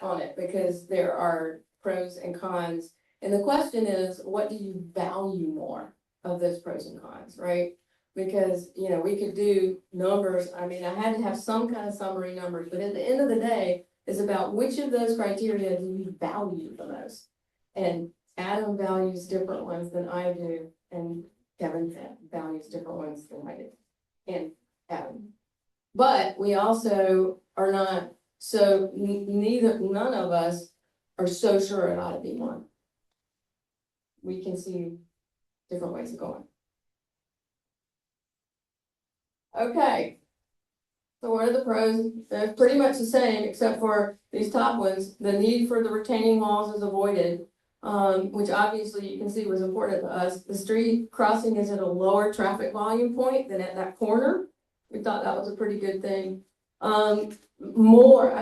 on it because there are pros and cons. And the question is, what do you value more of those pros and cons, right? Because, we could do numbers. I mean, I had to have some kind of summary numbers, but at the end of the day, it's about which of those criteria do you value the most? And Adam values different ones than I do, and Kevin values different ones than I do, and Adam. But we also are not, so none of us are so sure it ought to be one. We can see different ways of going. Okay. So what are the pros? They're pretty much the same, except for these top ones. The need for the retaining walls is avoided, which obviously you can see was important to us. The street crossing is at a lower traffic volume point than at that corner. We thought that was a pretty good thing. More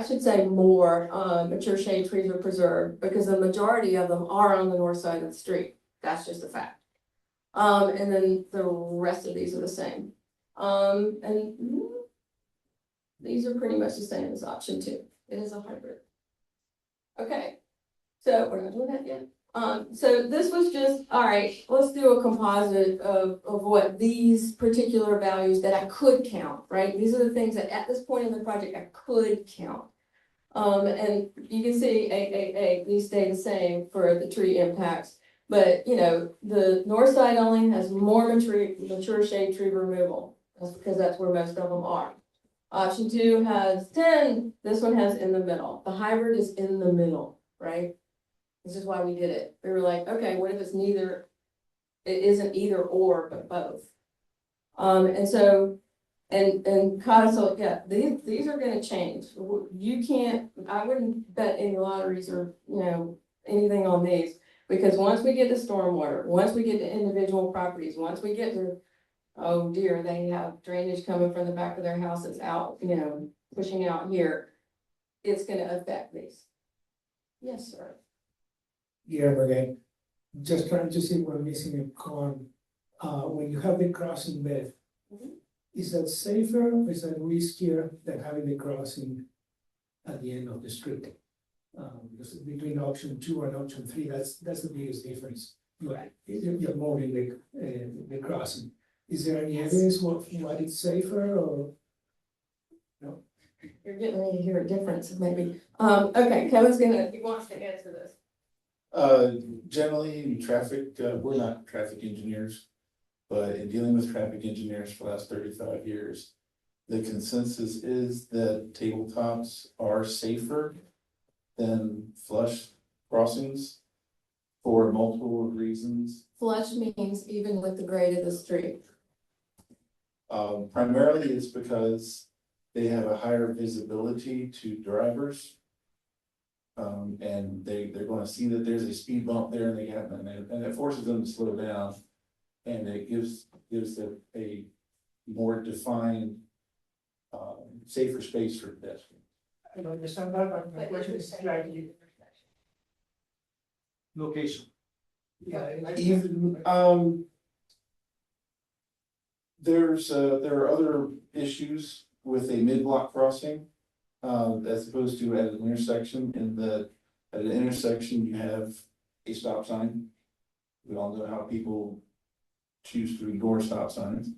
mature shade trees are preserved because the majority of them are on the north side of the street. That's just a fact. And then the rest of these are the same. And these are pretty much the same as option 2. It is a hybrid. Okay, so we're not doing that yet. So this was just, all right, let's do a composite of what these particular values that I could count, right? These are the things that at this point in the project I could count. And you can see these stay the same for the tree impacts. But, the north side only has more mature shade tree removal. That's because that's where most of them are. Option 2 has 10. This one has in the middle. The hybrid is in the middle, right? This is why we did it. We were like, okay, what if it's neither? It isn't either or, but both. And so And Codicil, yeah, these are gonna change. You can't, I wouldn't bet any lotteries or, anything on these. Because once we get to stormwater, once we get to individual properties, once we get to, oh dear, they have drainage coming from the back of their houses out, pushing out here. It's gonna affect these. Yes, sir. Yeah, again, just trying to see what I'm missing a con. When you have the crossing bed, is that safer or is that riskier than having the crossing at the end of the street? Because between option 2 and option 3, that's the biggest difference. You're moving the crossing. Is there any evidence why it's safer or? No. You're getting ready to hear a difference, maybe. Okay, Kevin's he wants to answer this. Generally, in traffic, we're not traffic engineers, but in dealing with traffic engineers for the last 35 years, the consensus is that tabletops are safer than flush crossings for multiple reasons. Flush means even with the grade of the street. Primarily it's because they have a higher visibility to drivers. And they're going to see that there's a speed bump there and it forces them to slow down. And it gives a more defined, safer space for pedestrians. I don't understand that, but my question is slightly. Location. Yeah. Even, there are other issues with a mid-block crossing, as opposed to at an intersection. At an intersection, you have a stop sign. We all know how people choose to ignore stop signs.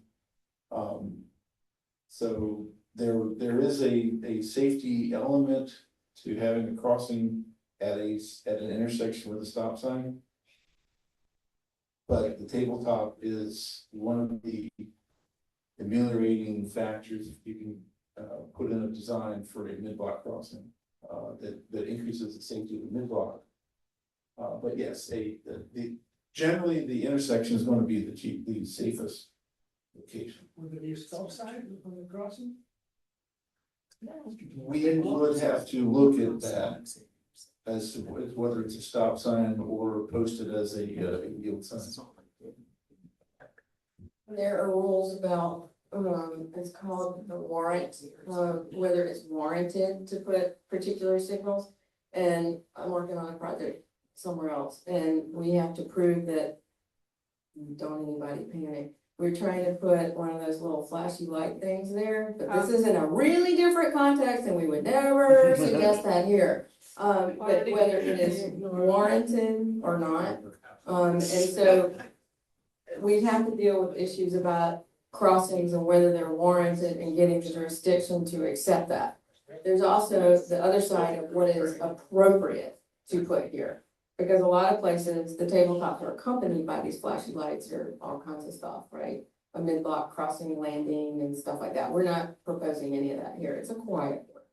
So there is a safety element to having a crossing at an intersection with a stop sign. But the tabletop is one of the ameliorating factors if you can put in a design for a mid-block crossing that increases the safety of the mid-block. But yes, generally the intersection is going to be the safest location. Would there be a stop sign on the crossing? We would have to look at that as to whether it's a stop sign or posted as a yield sign. There are rules about, it's called the warrant, whether it's warranted to put particular signals. And I'm working on a project somewhere else, and we have to prove that, don't anybody panic. We're trying to put one of those little flashy light things there, but this is in a really different context and we would never suggest that here. But whether it is warranted or not, and so we have to deal with issues about crossings and whether they're warranted and getting the jurisdiction to accept that. There's also the other side of what is appropriate to put here. Because a lot of places, the tabletops are accompanied by these flashy lights or all kinds of stuff, right? A mid-block crossing landing and stuff like that. We're not proposing any of that here. It's a quiet one.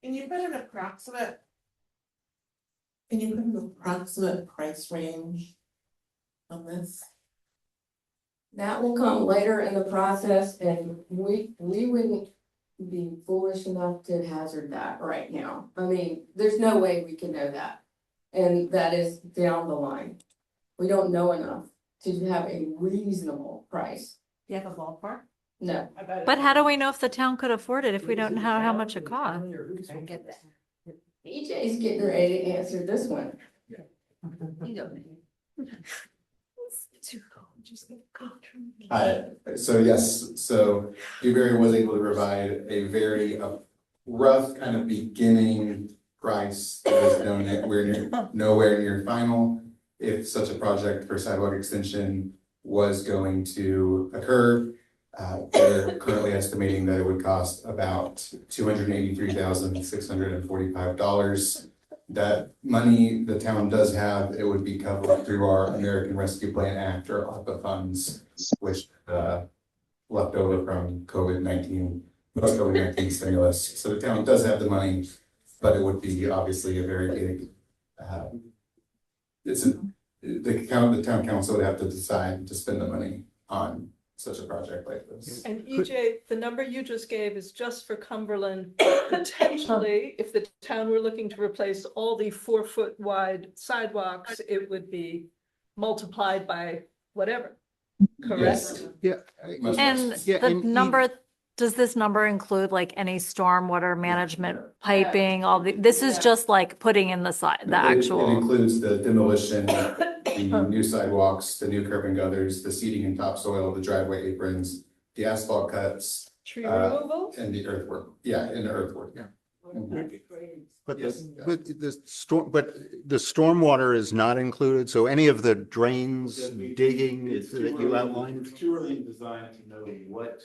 Can you put an approximate price range on this? That will come later in the process, and we wouldn't be foolish enough to hazard that right now. I mean, there's no way we can know that. And that is down the line. We don't know enough to have a reasonable price. Do you have a ballpark? No. But how do we know if the town could afford it if we don't know how much it costs? EJ's getting ready to answer this one. So yes, so Dewberry was able to provide a very rough kind of beginning price that is nowhere near final. If such a project for sidewalk extension was going to occur, they're currently estimating that it would cost about $283,645. That money the town does have, it would be covered through our American Rescue Plan Act or ARPA funds, which left over from COVID-19 stimulus. So the town does have the money, but it would be obviously a very big, the town council would have to decide to spend the money on such a project like this. And EJ, the number you just gave is just for Cumberland. Potentially, if the town were looking to replace all the 4-foot wide sidewalks, it would be multiplied by whatever, correct? Yeah. And the number, does this number include like any stormwater management piping, all the, this is just like putting in the side, the It actual. includes the demolition, the new sidewalks, the new curb and gutters, the seeding and topsoil, the driveway aprons, the asphalt cuts. Tree removal? And the earthwork, and the earthwork, yeah. But the stormwater is not included, so any of the drains, digging that you outlined? It's too early in design to know what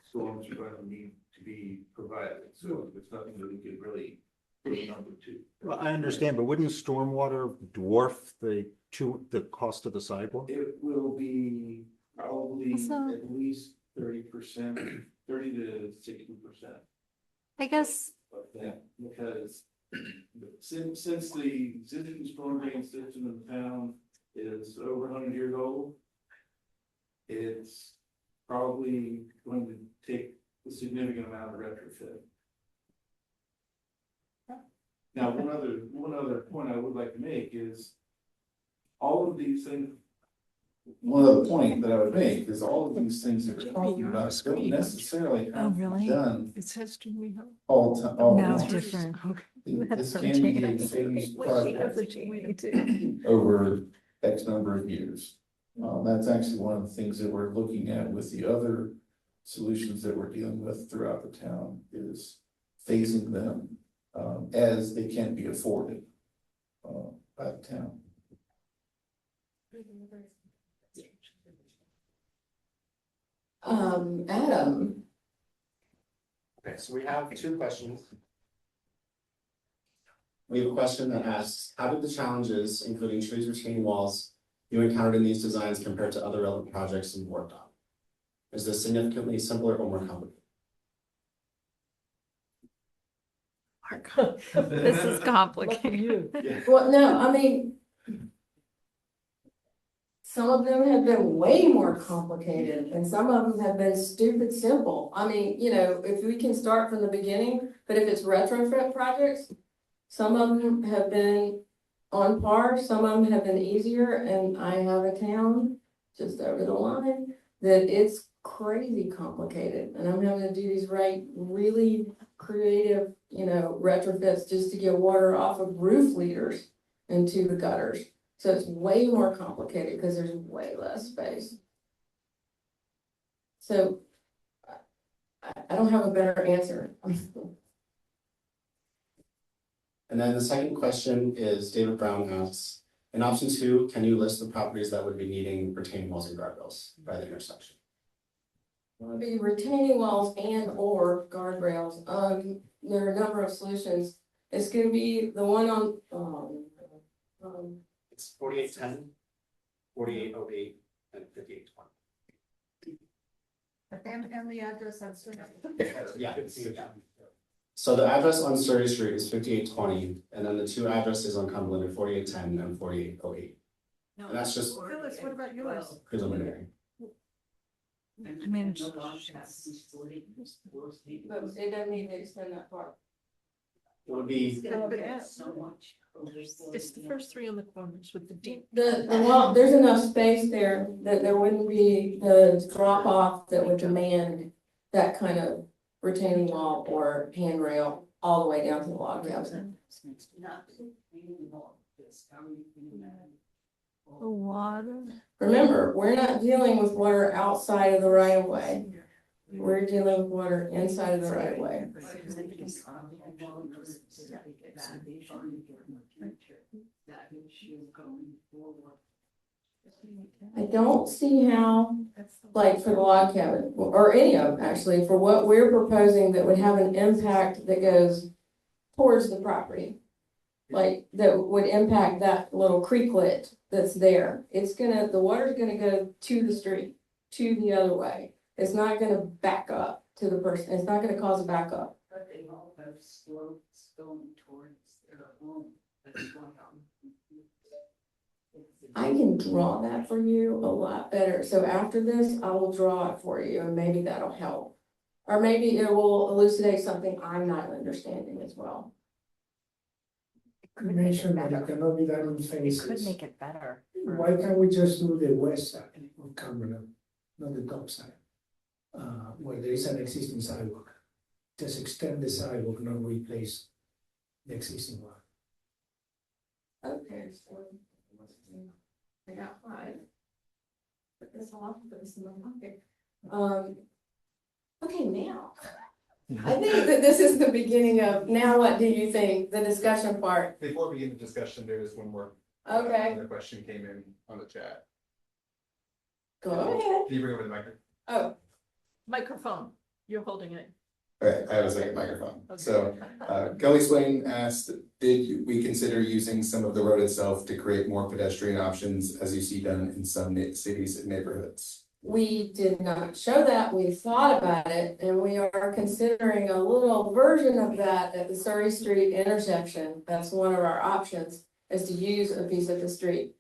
storms are going to need to be provided, so it's nothing that we could really put a number to. Well, I understand, but wouldn't stormwater dwarf the cost of the sidewalk? It will be probably Also- at least 30%, 30 to 60%. I guess, Yeah, because since the existing storm drain system in the town is over 100 years old, it's probably going to take a significant amount of retrofit. Now, one other point I would like to make is all of these things. One other point that I would make is all of these things that we're talking about don't necessarily oh, have really? done It says to me, all time. All No, the time. different. This can be a phased project over X number of years. That's actually one of the things that we're looking at with the other solutions that we're dealing with throughout the town is phasing them as they can be afforded by the town. Adam, Okay, so we have two questions. We have a question that asks, how did the challenges, including trees, retaining walls, you encountered in these designs compared to other relevant projects you've worked on? Is this significantly simpler or more complicated? This is complicated. well, no, I mean, some of them have been way more complicated and some of them have been stupid simple. I mean, you know, if we can start from the beginning, but if it's retrofit projects, some of them have been on par, some of them have been easier, and I have a town just over the line that it's crazy complicated, and I'm having to do these really creative, you know, retrofits just to get water off of roof leaders into the gutters. So it's way more complicated because there's way less space. So I don't have a better answer. And then the second question is David Brown asks, in option 2, can you list the properties that would be needing retaining walls and guardrails by the intersection? It would be retaining walls and or guardrails. There are a number of solutions. It's gonna be the one on, It's 4810, 4808, and 5820. And the address on Yeah. So the address on Surrey Street is 5820, and then the two addresses on Cumberland are 4810 and 4808. No, And that's just Phyllis, what about yours? preliminary. I mean, but it doesn't need to extend that far. It would be, It's the first three on the corners with the deep. The wall, there's enough space there that there wouldn't be the drop off that would demand that kind of retaining wall or handrail all the way down to the log cabin. the water. Remember, we're not dealing with water outside of the right of way. We're dealing with water inside of the right of way. I don't see how, like for the log cabin, or any of them actually, for what we're proposing that would have an impact that goes towards the property. Like that would impact that little creeklet that's there. It's gonna, the water's gonna go to the street, to the other way. It's not gonna back up to the person. It's not gonna cause a backup. But they all have slopes going towards their home. That's why I can draw that for you a lot better. So after this, I will draw it for you and maybe that'll help. Or maybe it will elucidate something I'm not understanding as well. You mentioned that it cannot be done in It phases. could make it better. Why can't we just do the west side of Cumberland, not the top side? Where there is an existing sidewalk. Just extend the sidewalk, not replace the existing one. Okay, so. I got 5. Put this off, put this in my pocket. Okay, now. I think that this is the beginning of, now what do you think, the discussion part? Before we get into discussion, there is one more. Okay. Another question came in on the chat. Go ahead. Can you bring over the microphone? Oh, Microphone, you're holding it. Okay, I have a second microphone. So, Kelly Swain asked, did we consider using some of the road itself to create more pedestrian options as you see done in some cities and neighborhoods? we did not show that. We thought about it and we are considering a little version of that at the Surrey Street intersection. That's one of our options, is to use a piece of the street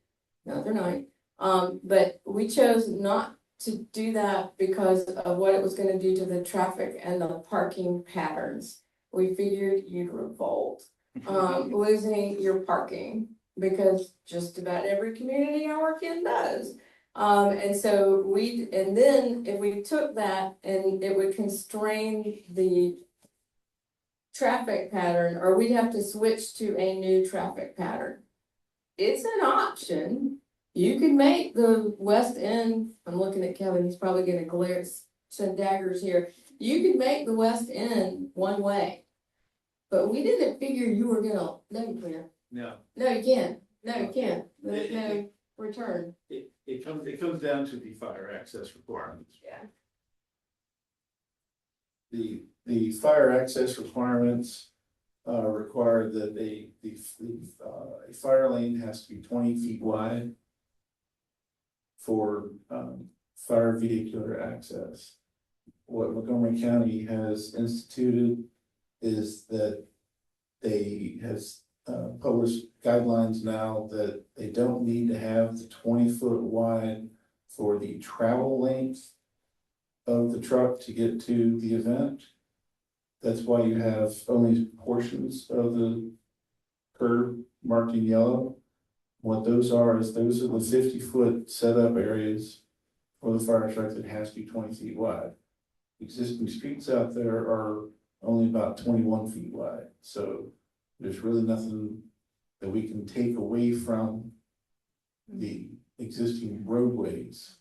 another night. But we chose not to do that because of what it was gonna do to the traffic and the parking patterns. We figured you'd revolt, losing your parking, because just about every community I work in does. And so and then if we took that and it would constrain the traffic pattern, or we'd have to switch to a new traffic pattern. It's an option. You could make the west end, I'm looking at Kevin, he's probably gonna glare, send daggers here. You could make the west end one way. But we didn't figure you were gonna, no, you can't. No, No, you can't. No, you can't. There's no return. it comes down to the fire access requirements. Yeah. The fire access requirements require that a fire lane has to be 20 feet wide for fire vehicular access. What Montgomery County has instituted is that they has published guidelines now that they don't need to have the 20-foot wide for the travel length of the truck to get to the event. That's why you have only portions of the curb marked in yellow. What those are is those are the 50-foot setup areas for the fire truck that has to be 20 feet wide. Existing streets out there are only about 21 feet wide. So there's really nothing that we can take away from the existing roadways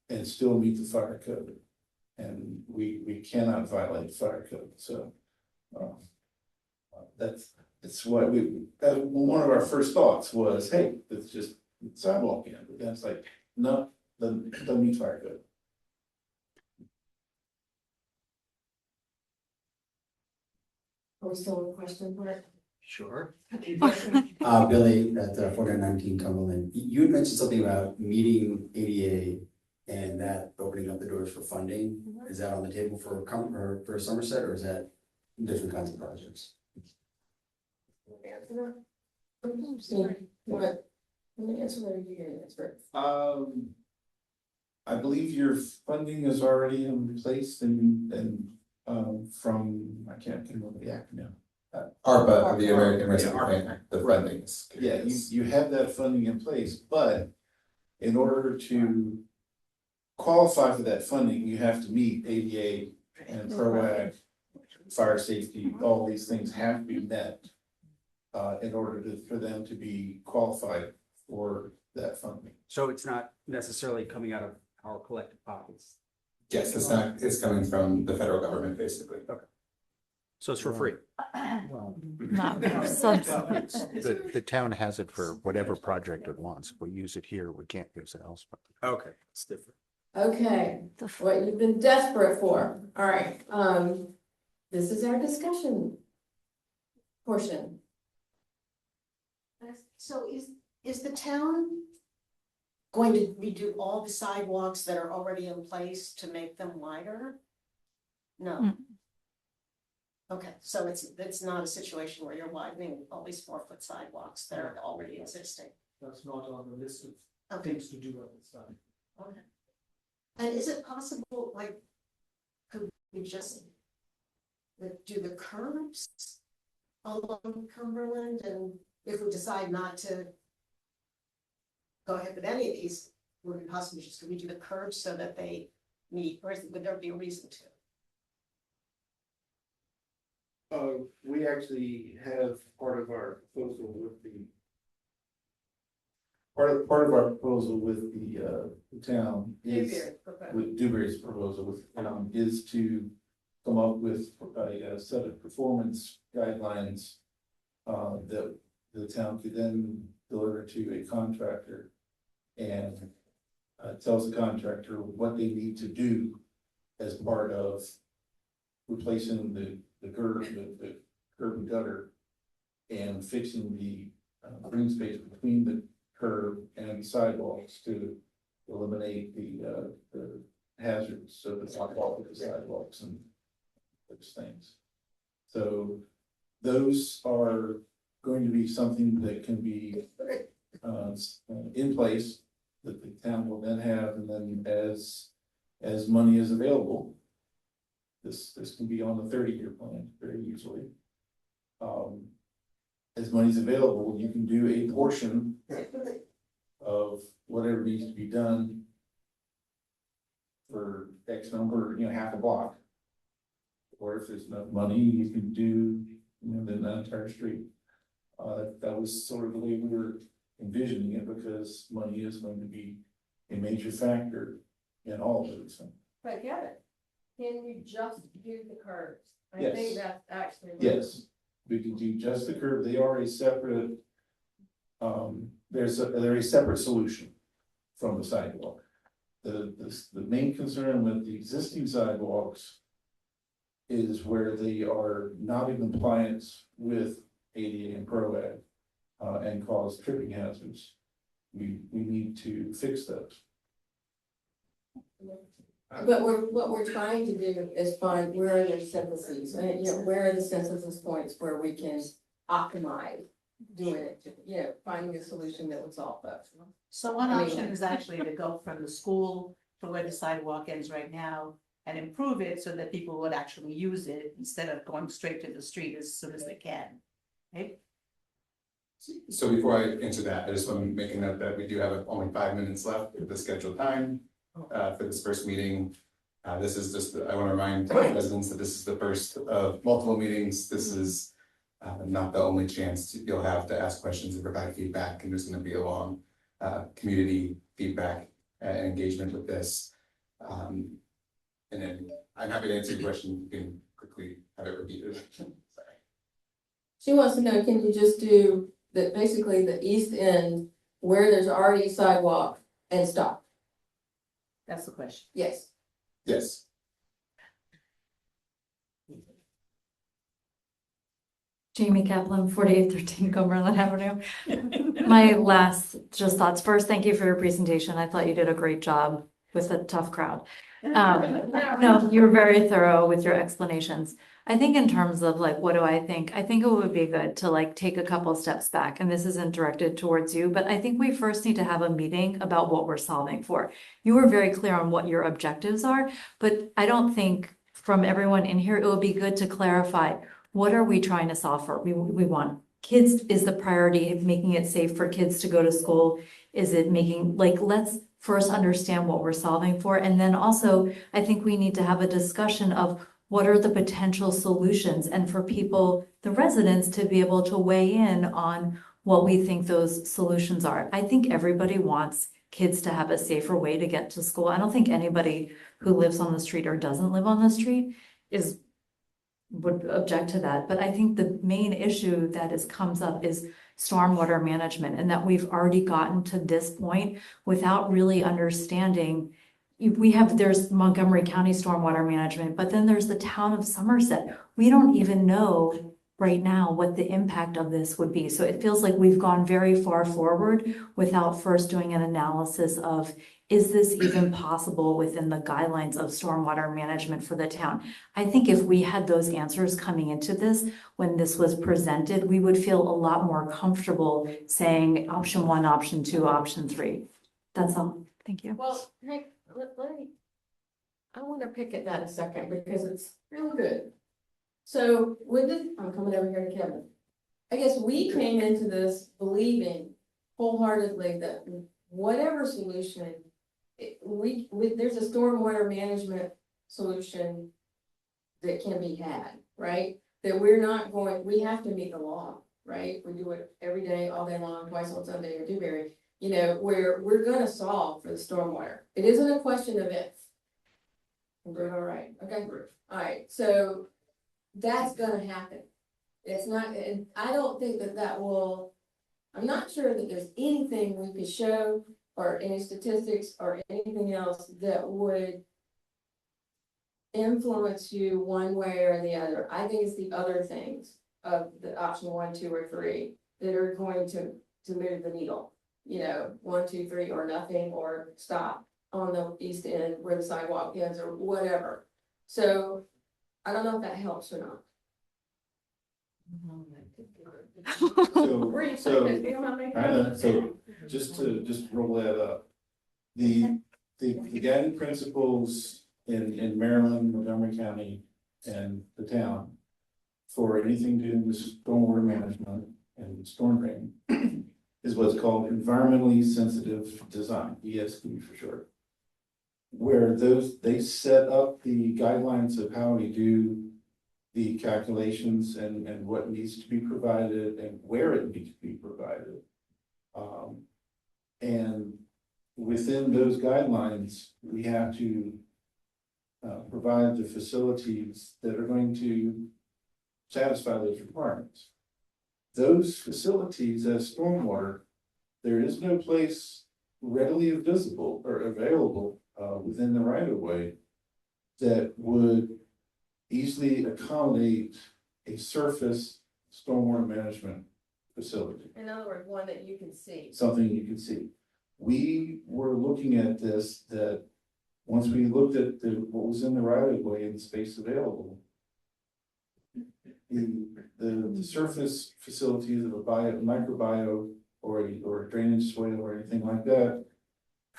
and still meet the fire code. And we cannot violate the fire code. So that's why one of our first thoughts was, hey, it's just sidewalk in. But then it's like, no, doesn't meet fire code. Are we still in question, Brett? Sure. Billy at 4919 Cumberland, you had mentioned something about meeting ADA and that opening up the doors for funding. Is that on the table for for Somerset, or is that different kinds of projects? What? Let me answer that again. Answer. I believe your funding is already in place and from, I can't remember the acronym. ARPA, the American Rescue Plan, the funding is. Yeah, you have that funding in place, but in order to qualify for that funding, you have to meet ADA and PROAG, fire safety, all these things have to be met in order for them to be qualified for that funding. So it's not necessarily coming out of our collective pockets. Yes, it's coming from the federal government, basically. Okay. So it's for free. Not for subs- The town has it for whatever project it wants. If we use it here, we can't use it elsewhere. Okay, it's different. Okay, what you've been desperate for. All right, this is our discussion portion. So is the town going to redo all the sidewalks that are already in place to make them wider? No. Okay, so it's not a situation where you're widening all these 4-foot sidewalks that are already existing. That's not on the list of things to do at this time. Okay. And is it possible, like, could we just do the curbs along Cumberland, and if we decide not to go ahead with any of these, would we possibly just redo the curbs so that they meet, or would there be a reason to? We actually have part of our proposal with the part of our proposal with the town is with Dewberry's proposal with the town is to come up with a set of performance guidelines that the town could then deliver to a contractor and tells the contractor what they need to do as part of replacing the curb and gutter and fixing the green space between the curb and sidewalks to eliminate the hazards, so the sidewalks and those things. So those are going to be something that can be in place that the town will then have, and then as money is available, this can be on the 30-year plan very easily. As money's available, you can do a portion of whatever needs to be done for X number, half a block. Or if there's enough money, you can do, the entire street. That was sort of the way we were envisioning it, because money is going to be a major factor in all of those things. But get it, can you just do the curbs? I Yes. think that's actually. Yes, we can do just the curb. They are a separate, they're a separate solution from the sidewalk. The main concern with the existing sidewalks is where they are not in compliance with ADA and ProAd and cause tripping hazards. We need to fix those. But what we're trying to do is find where are the syntheses, where are the synthesis points where we can optimize doing it, finding a solution that would solve that. So one I mean- option is actually to go from the school to where the sidewalk ends right now and improve it so that people would actually use it instead of going straight to the street as soon as they can. Right? So before I answer that, I just want to make a note that we do have only 5 minutes left of the scheduled time for this first meeting. This is just, I want to remind residents that this is the first of multiple meetings. This is not the only chance you'll have to ask questions and provide feedback, and there's going to be a long community feedback and engagement with this. And then I'm happy to answer your question. You can quickly have it repeated. Sorry. She wants to know, can you just do basically the east end where there's already sidewalk and stop? That's the question. Yes. Yes. Jamie Kaplan, 4813 Cumberland Avenue. My last just thoughts. First, thank you for your presentation. I thought you did a great job with a tough crowd. No, you were very thorough with your explanations. I think in terms of what do I think it would be good to take a couple steps back, and this isn't directed towards you, but I think we first need to have a meeting about what we're solving for. You were very clear on what your objectives are, but I don't think from everyone in here, it would be good to clarify, what are we trying to solve for? We want kids is the priority, making it safe for kids to go to school. Is it making, let's first understand what we're solving for. And then also, I think we need to have a discussion of what are the potential solutions, and for people, the residents, to be able to weigh in on what we think those solutions are. I think everybody wants kids to have a safer way to get to school. I don't think anybody who lives on the street or doesn't live on the street would object to that. But I think the main issue that comes up is stormwater management, and that we've already gotten to this point without really understanding. There's Montgomery County stormwater management, but then there's the town of Somerset. We don't even know right now what the impact of this would be. So it feels like we've gone very far forward without first doing an analysis of, is this even possible within the guidelines of stormwater management for the town? I think if we had those answers coming into this, when this was presented, we would feel a lot more comfortable saying option 1, option 2, option 3. That's all. Thank you. Well, Hank, let me, I want to pick at that a second because it's really good. So with this, I'm coming over here to Kevin. I guess we came into this believing wholeheartedly that whatever solution, there's a stormwater management solution that can be had, right? That we're not going, we have to meet the law, right? We do it every day, all day long, twice on Sunday or Dewberry. You know, where we're gonna solve for the stormwater. It isn't a question of if. I'm doing all right, okay? All right, so that's gonna happen. It's not, and I don't think that will, I'm not sure that there's anything we could show or any statistics or anything else that would influence you one way or the other. I think it's the other things of the option 1, 2, or 3 that are going to move the needle. You know, 1, 2, 3, or nothing, or stop on the east end where the sidewalk is, or whatever. So I don't know if that helps or not. So just to roll that up, the guiding principles in Maryland, Montgomery County, and the town for anything to do with stormwater management and storm drain is what's called environmentally sensitive design, ESD for short. Where they set up the guidelines of how we do the calculations and what needs to be provided and where it needs to be provided. And within those guidelines, we have to provide the facilities that are going to satisfy those requirements. Those facilities as stormwater, there is no place readily visible or available within the right of way that would easily accommodate a surface stormwater management facility. In other words, one that you can see. Something you can see. We were looking at this, that once we looked at what was in the right of way and the space available, the surface facilities of a microbiome or a drainage swale or anything like that,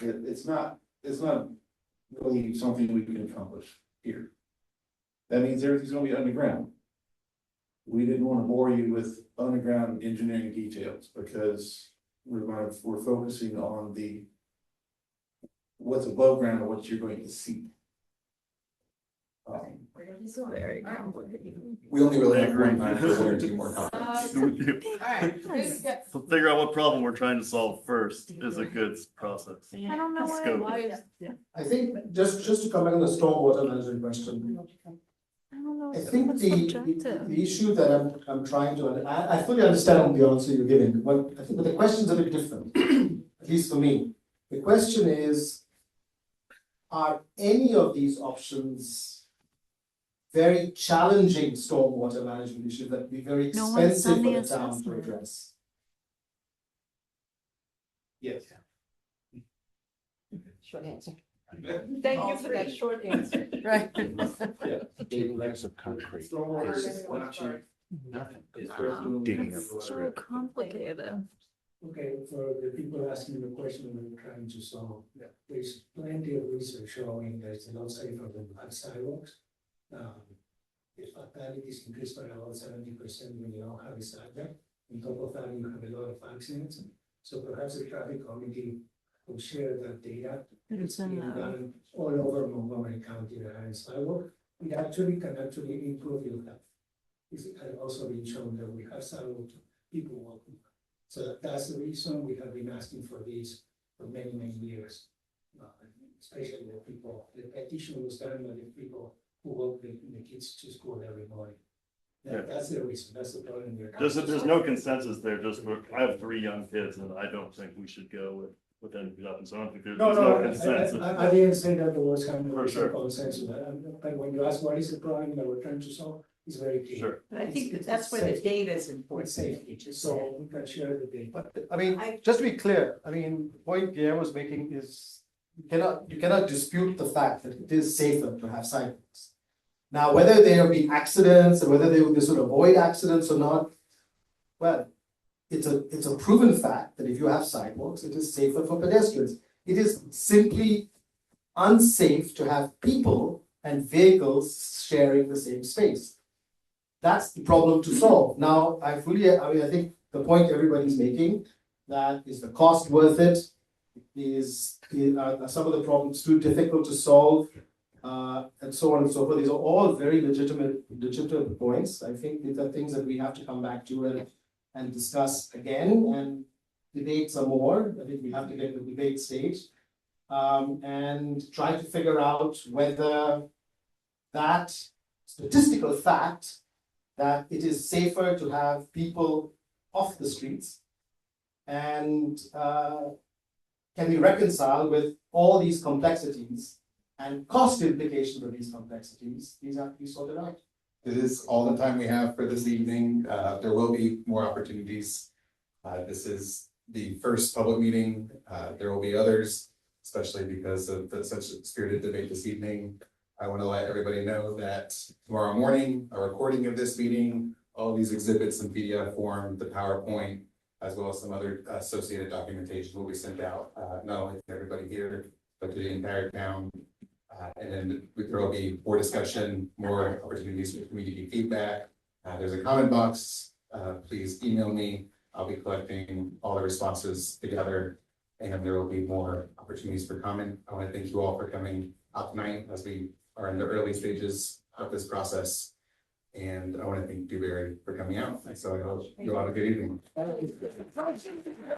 it's not really something we can accomplish here. That means everything's gonna be underground. We didn't want to bore you with underground engineering details because we're focusing on what's above ground and what you're going to see. Very complicated. We only really have one time for 1 or 2 more comments. Alright. So figure out what problem we're trying to solve first is a good process. I don't know Let's go. I think just to come back on the stormwater management question. I don't know. I think That's the subjective. issue that I'm trying to, I fully understand the answer you're giving, but I think that the question's a bit different, at least for me. The question is, are any of these options very challenging stormwater management issues that would be very No one's expensive done for the the town to assessment. address? Yes. Short answer. Thank you for that short answer. Right. Layers of concrete. Stormwater is is nothing. It's Wow. digging up It's the so street. complicated. Okay, for the people asking the question we're trying to solve, there's plenty of research showing that it's a lot safer than bad sidewalks. The fatalities increased by about 70% when you don't have a sidewalk. On top of that, you have a lot of accidents. So perhaps the traffic committee will share that data. It's being done all over Montgomery County that has sidewalk. It actually can improve your health. It has also been shown that we have sidewalk people walking. So that's the reason we have been asking for this for many, many years. Especially the people, the petition was done by the people who walk the kids to school every morning. That's the reason, that's the problem. There's no consensus there, I have 3 young kids and I don't think we should go with anything up, and so I don't think there's no consensus. I didn't say that there was kind of For sure. consensus, but when you ask what is the problem that we're trying to solve, is very clear. Sure. But I think that that's where the data is important. It's safety, so we can share the data. But, I mean, just to be clear, I mean, the point Guillermo was making is, you cannot dispute the fact that it is safer to have sidewalks. Now, whether there have been accidents and whether they should avoid accidents or not, well, it's a proven fact that if you have sidewalks, it is safer for pedestrians. It is simply unsafe to have people and vehicles sharing the same space. That's the problem to solve. Now, I think the point everybody's making, that is the cost worth it? Are some of the problems too difficult to solve? And so on and so forth. These are all very legitimate points. I think these are things that we have to come back to and discuss again and debate some more. I think we have to get to the debate stage. And try to figure out whether that statistical fact that it is safer to have people off the streets and can be reconciled with all these complexities and cost implications of these complexities. These have to be sorted out. It is all the time we have for this evening. There will be more opportunities. This is the first public meeting. There will be others, especially because of such a spirited debate this evening. I want to let everybody know that tomorrow morning, a recording of this meeting, all these exhibits in PDF form, the PowerPoint, as well as some other associated documentation will be sent out, not only to everybody here, but to the entire town. And then there will be more discussion, more opportunities for community feedback. There's a comment box. Please email me. I'll be collecting all the responses together, and there will be more opportunities for comment. I want to thank you all for coming out tonight as we are in the early stages of this process. And I want to thank Dewberry for coming out. So I hope you all have a good evening.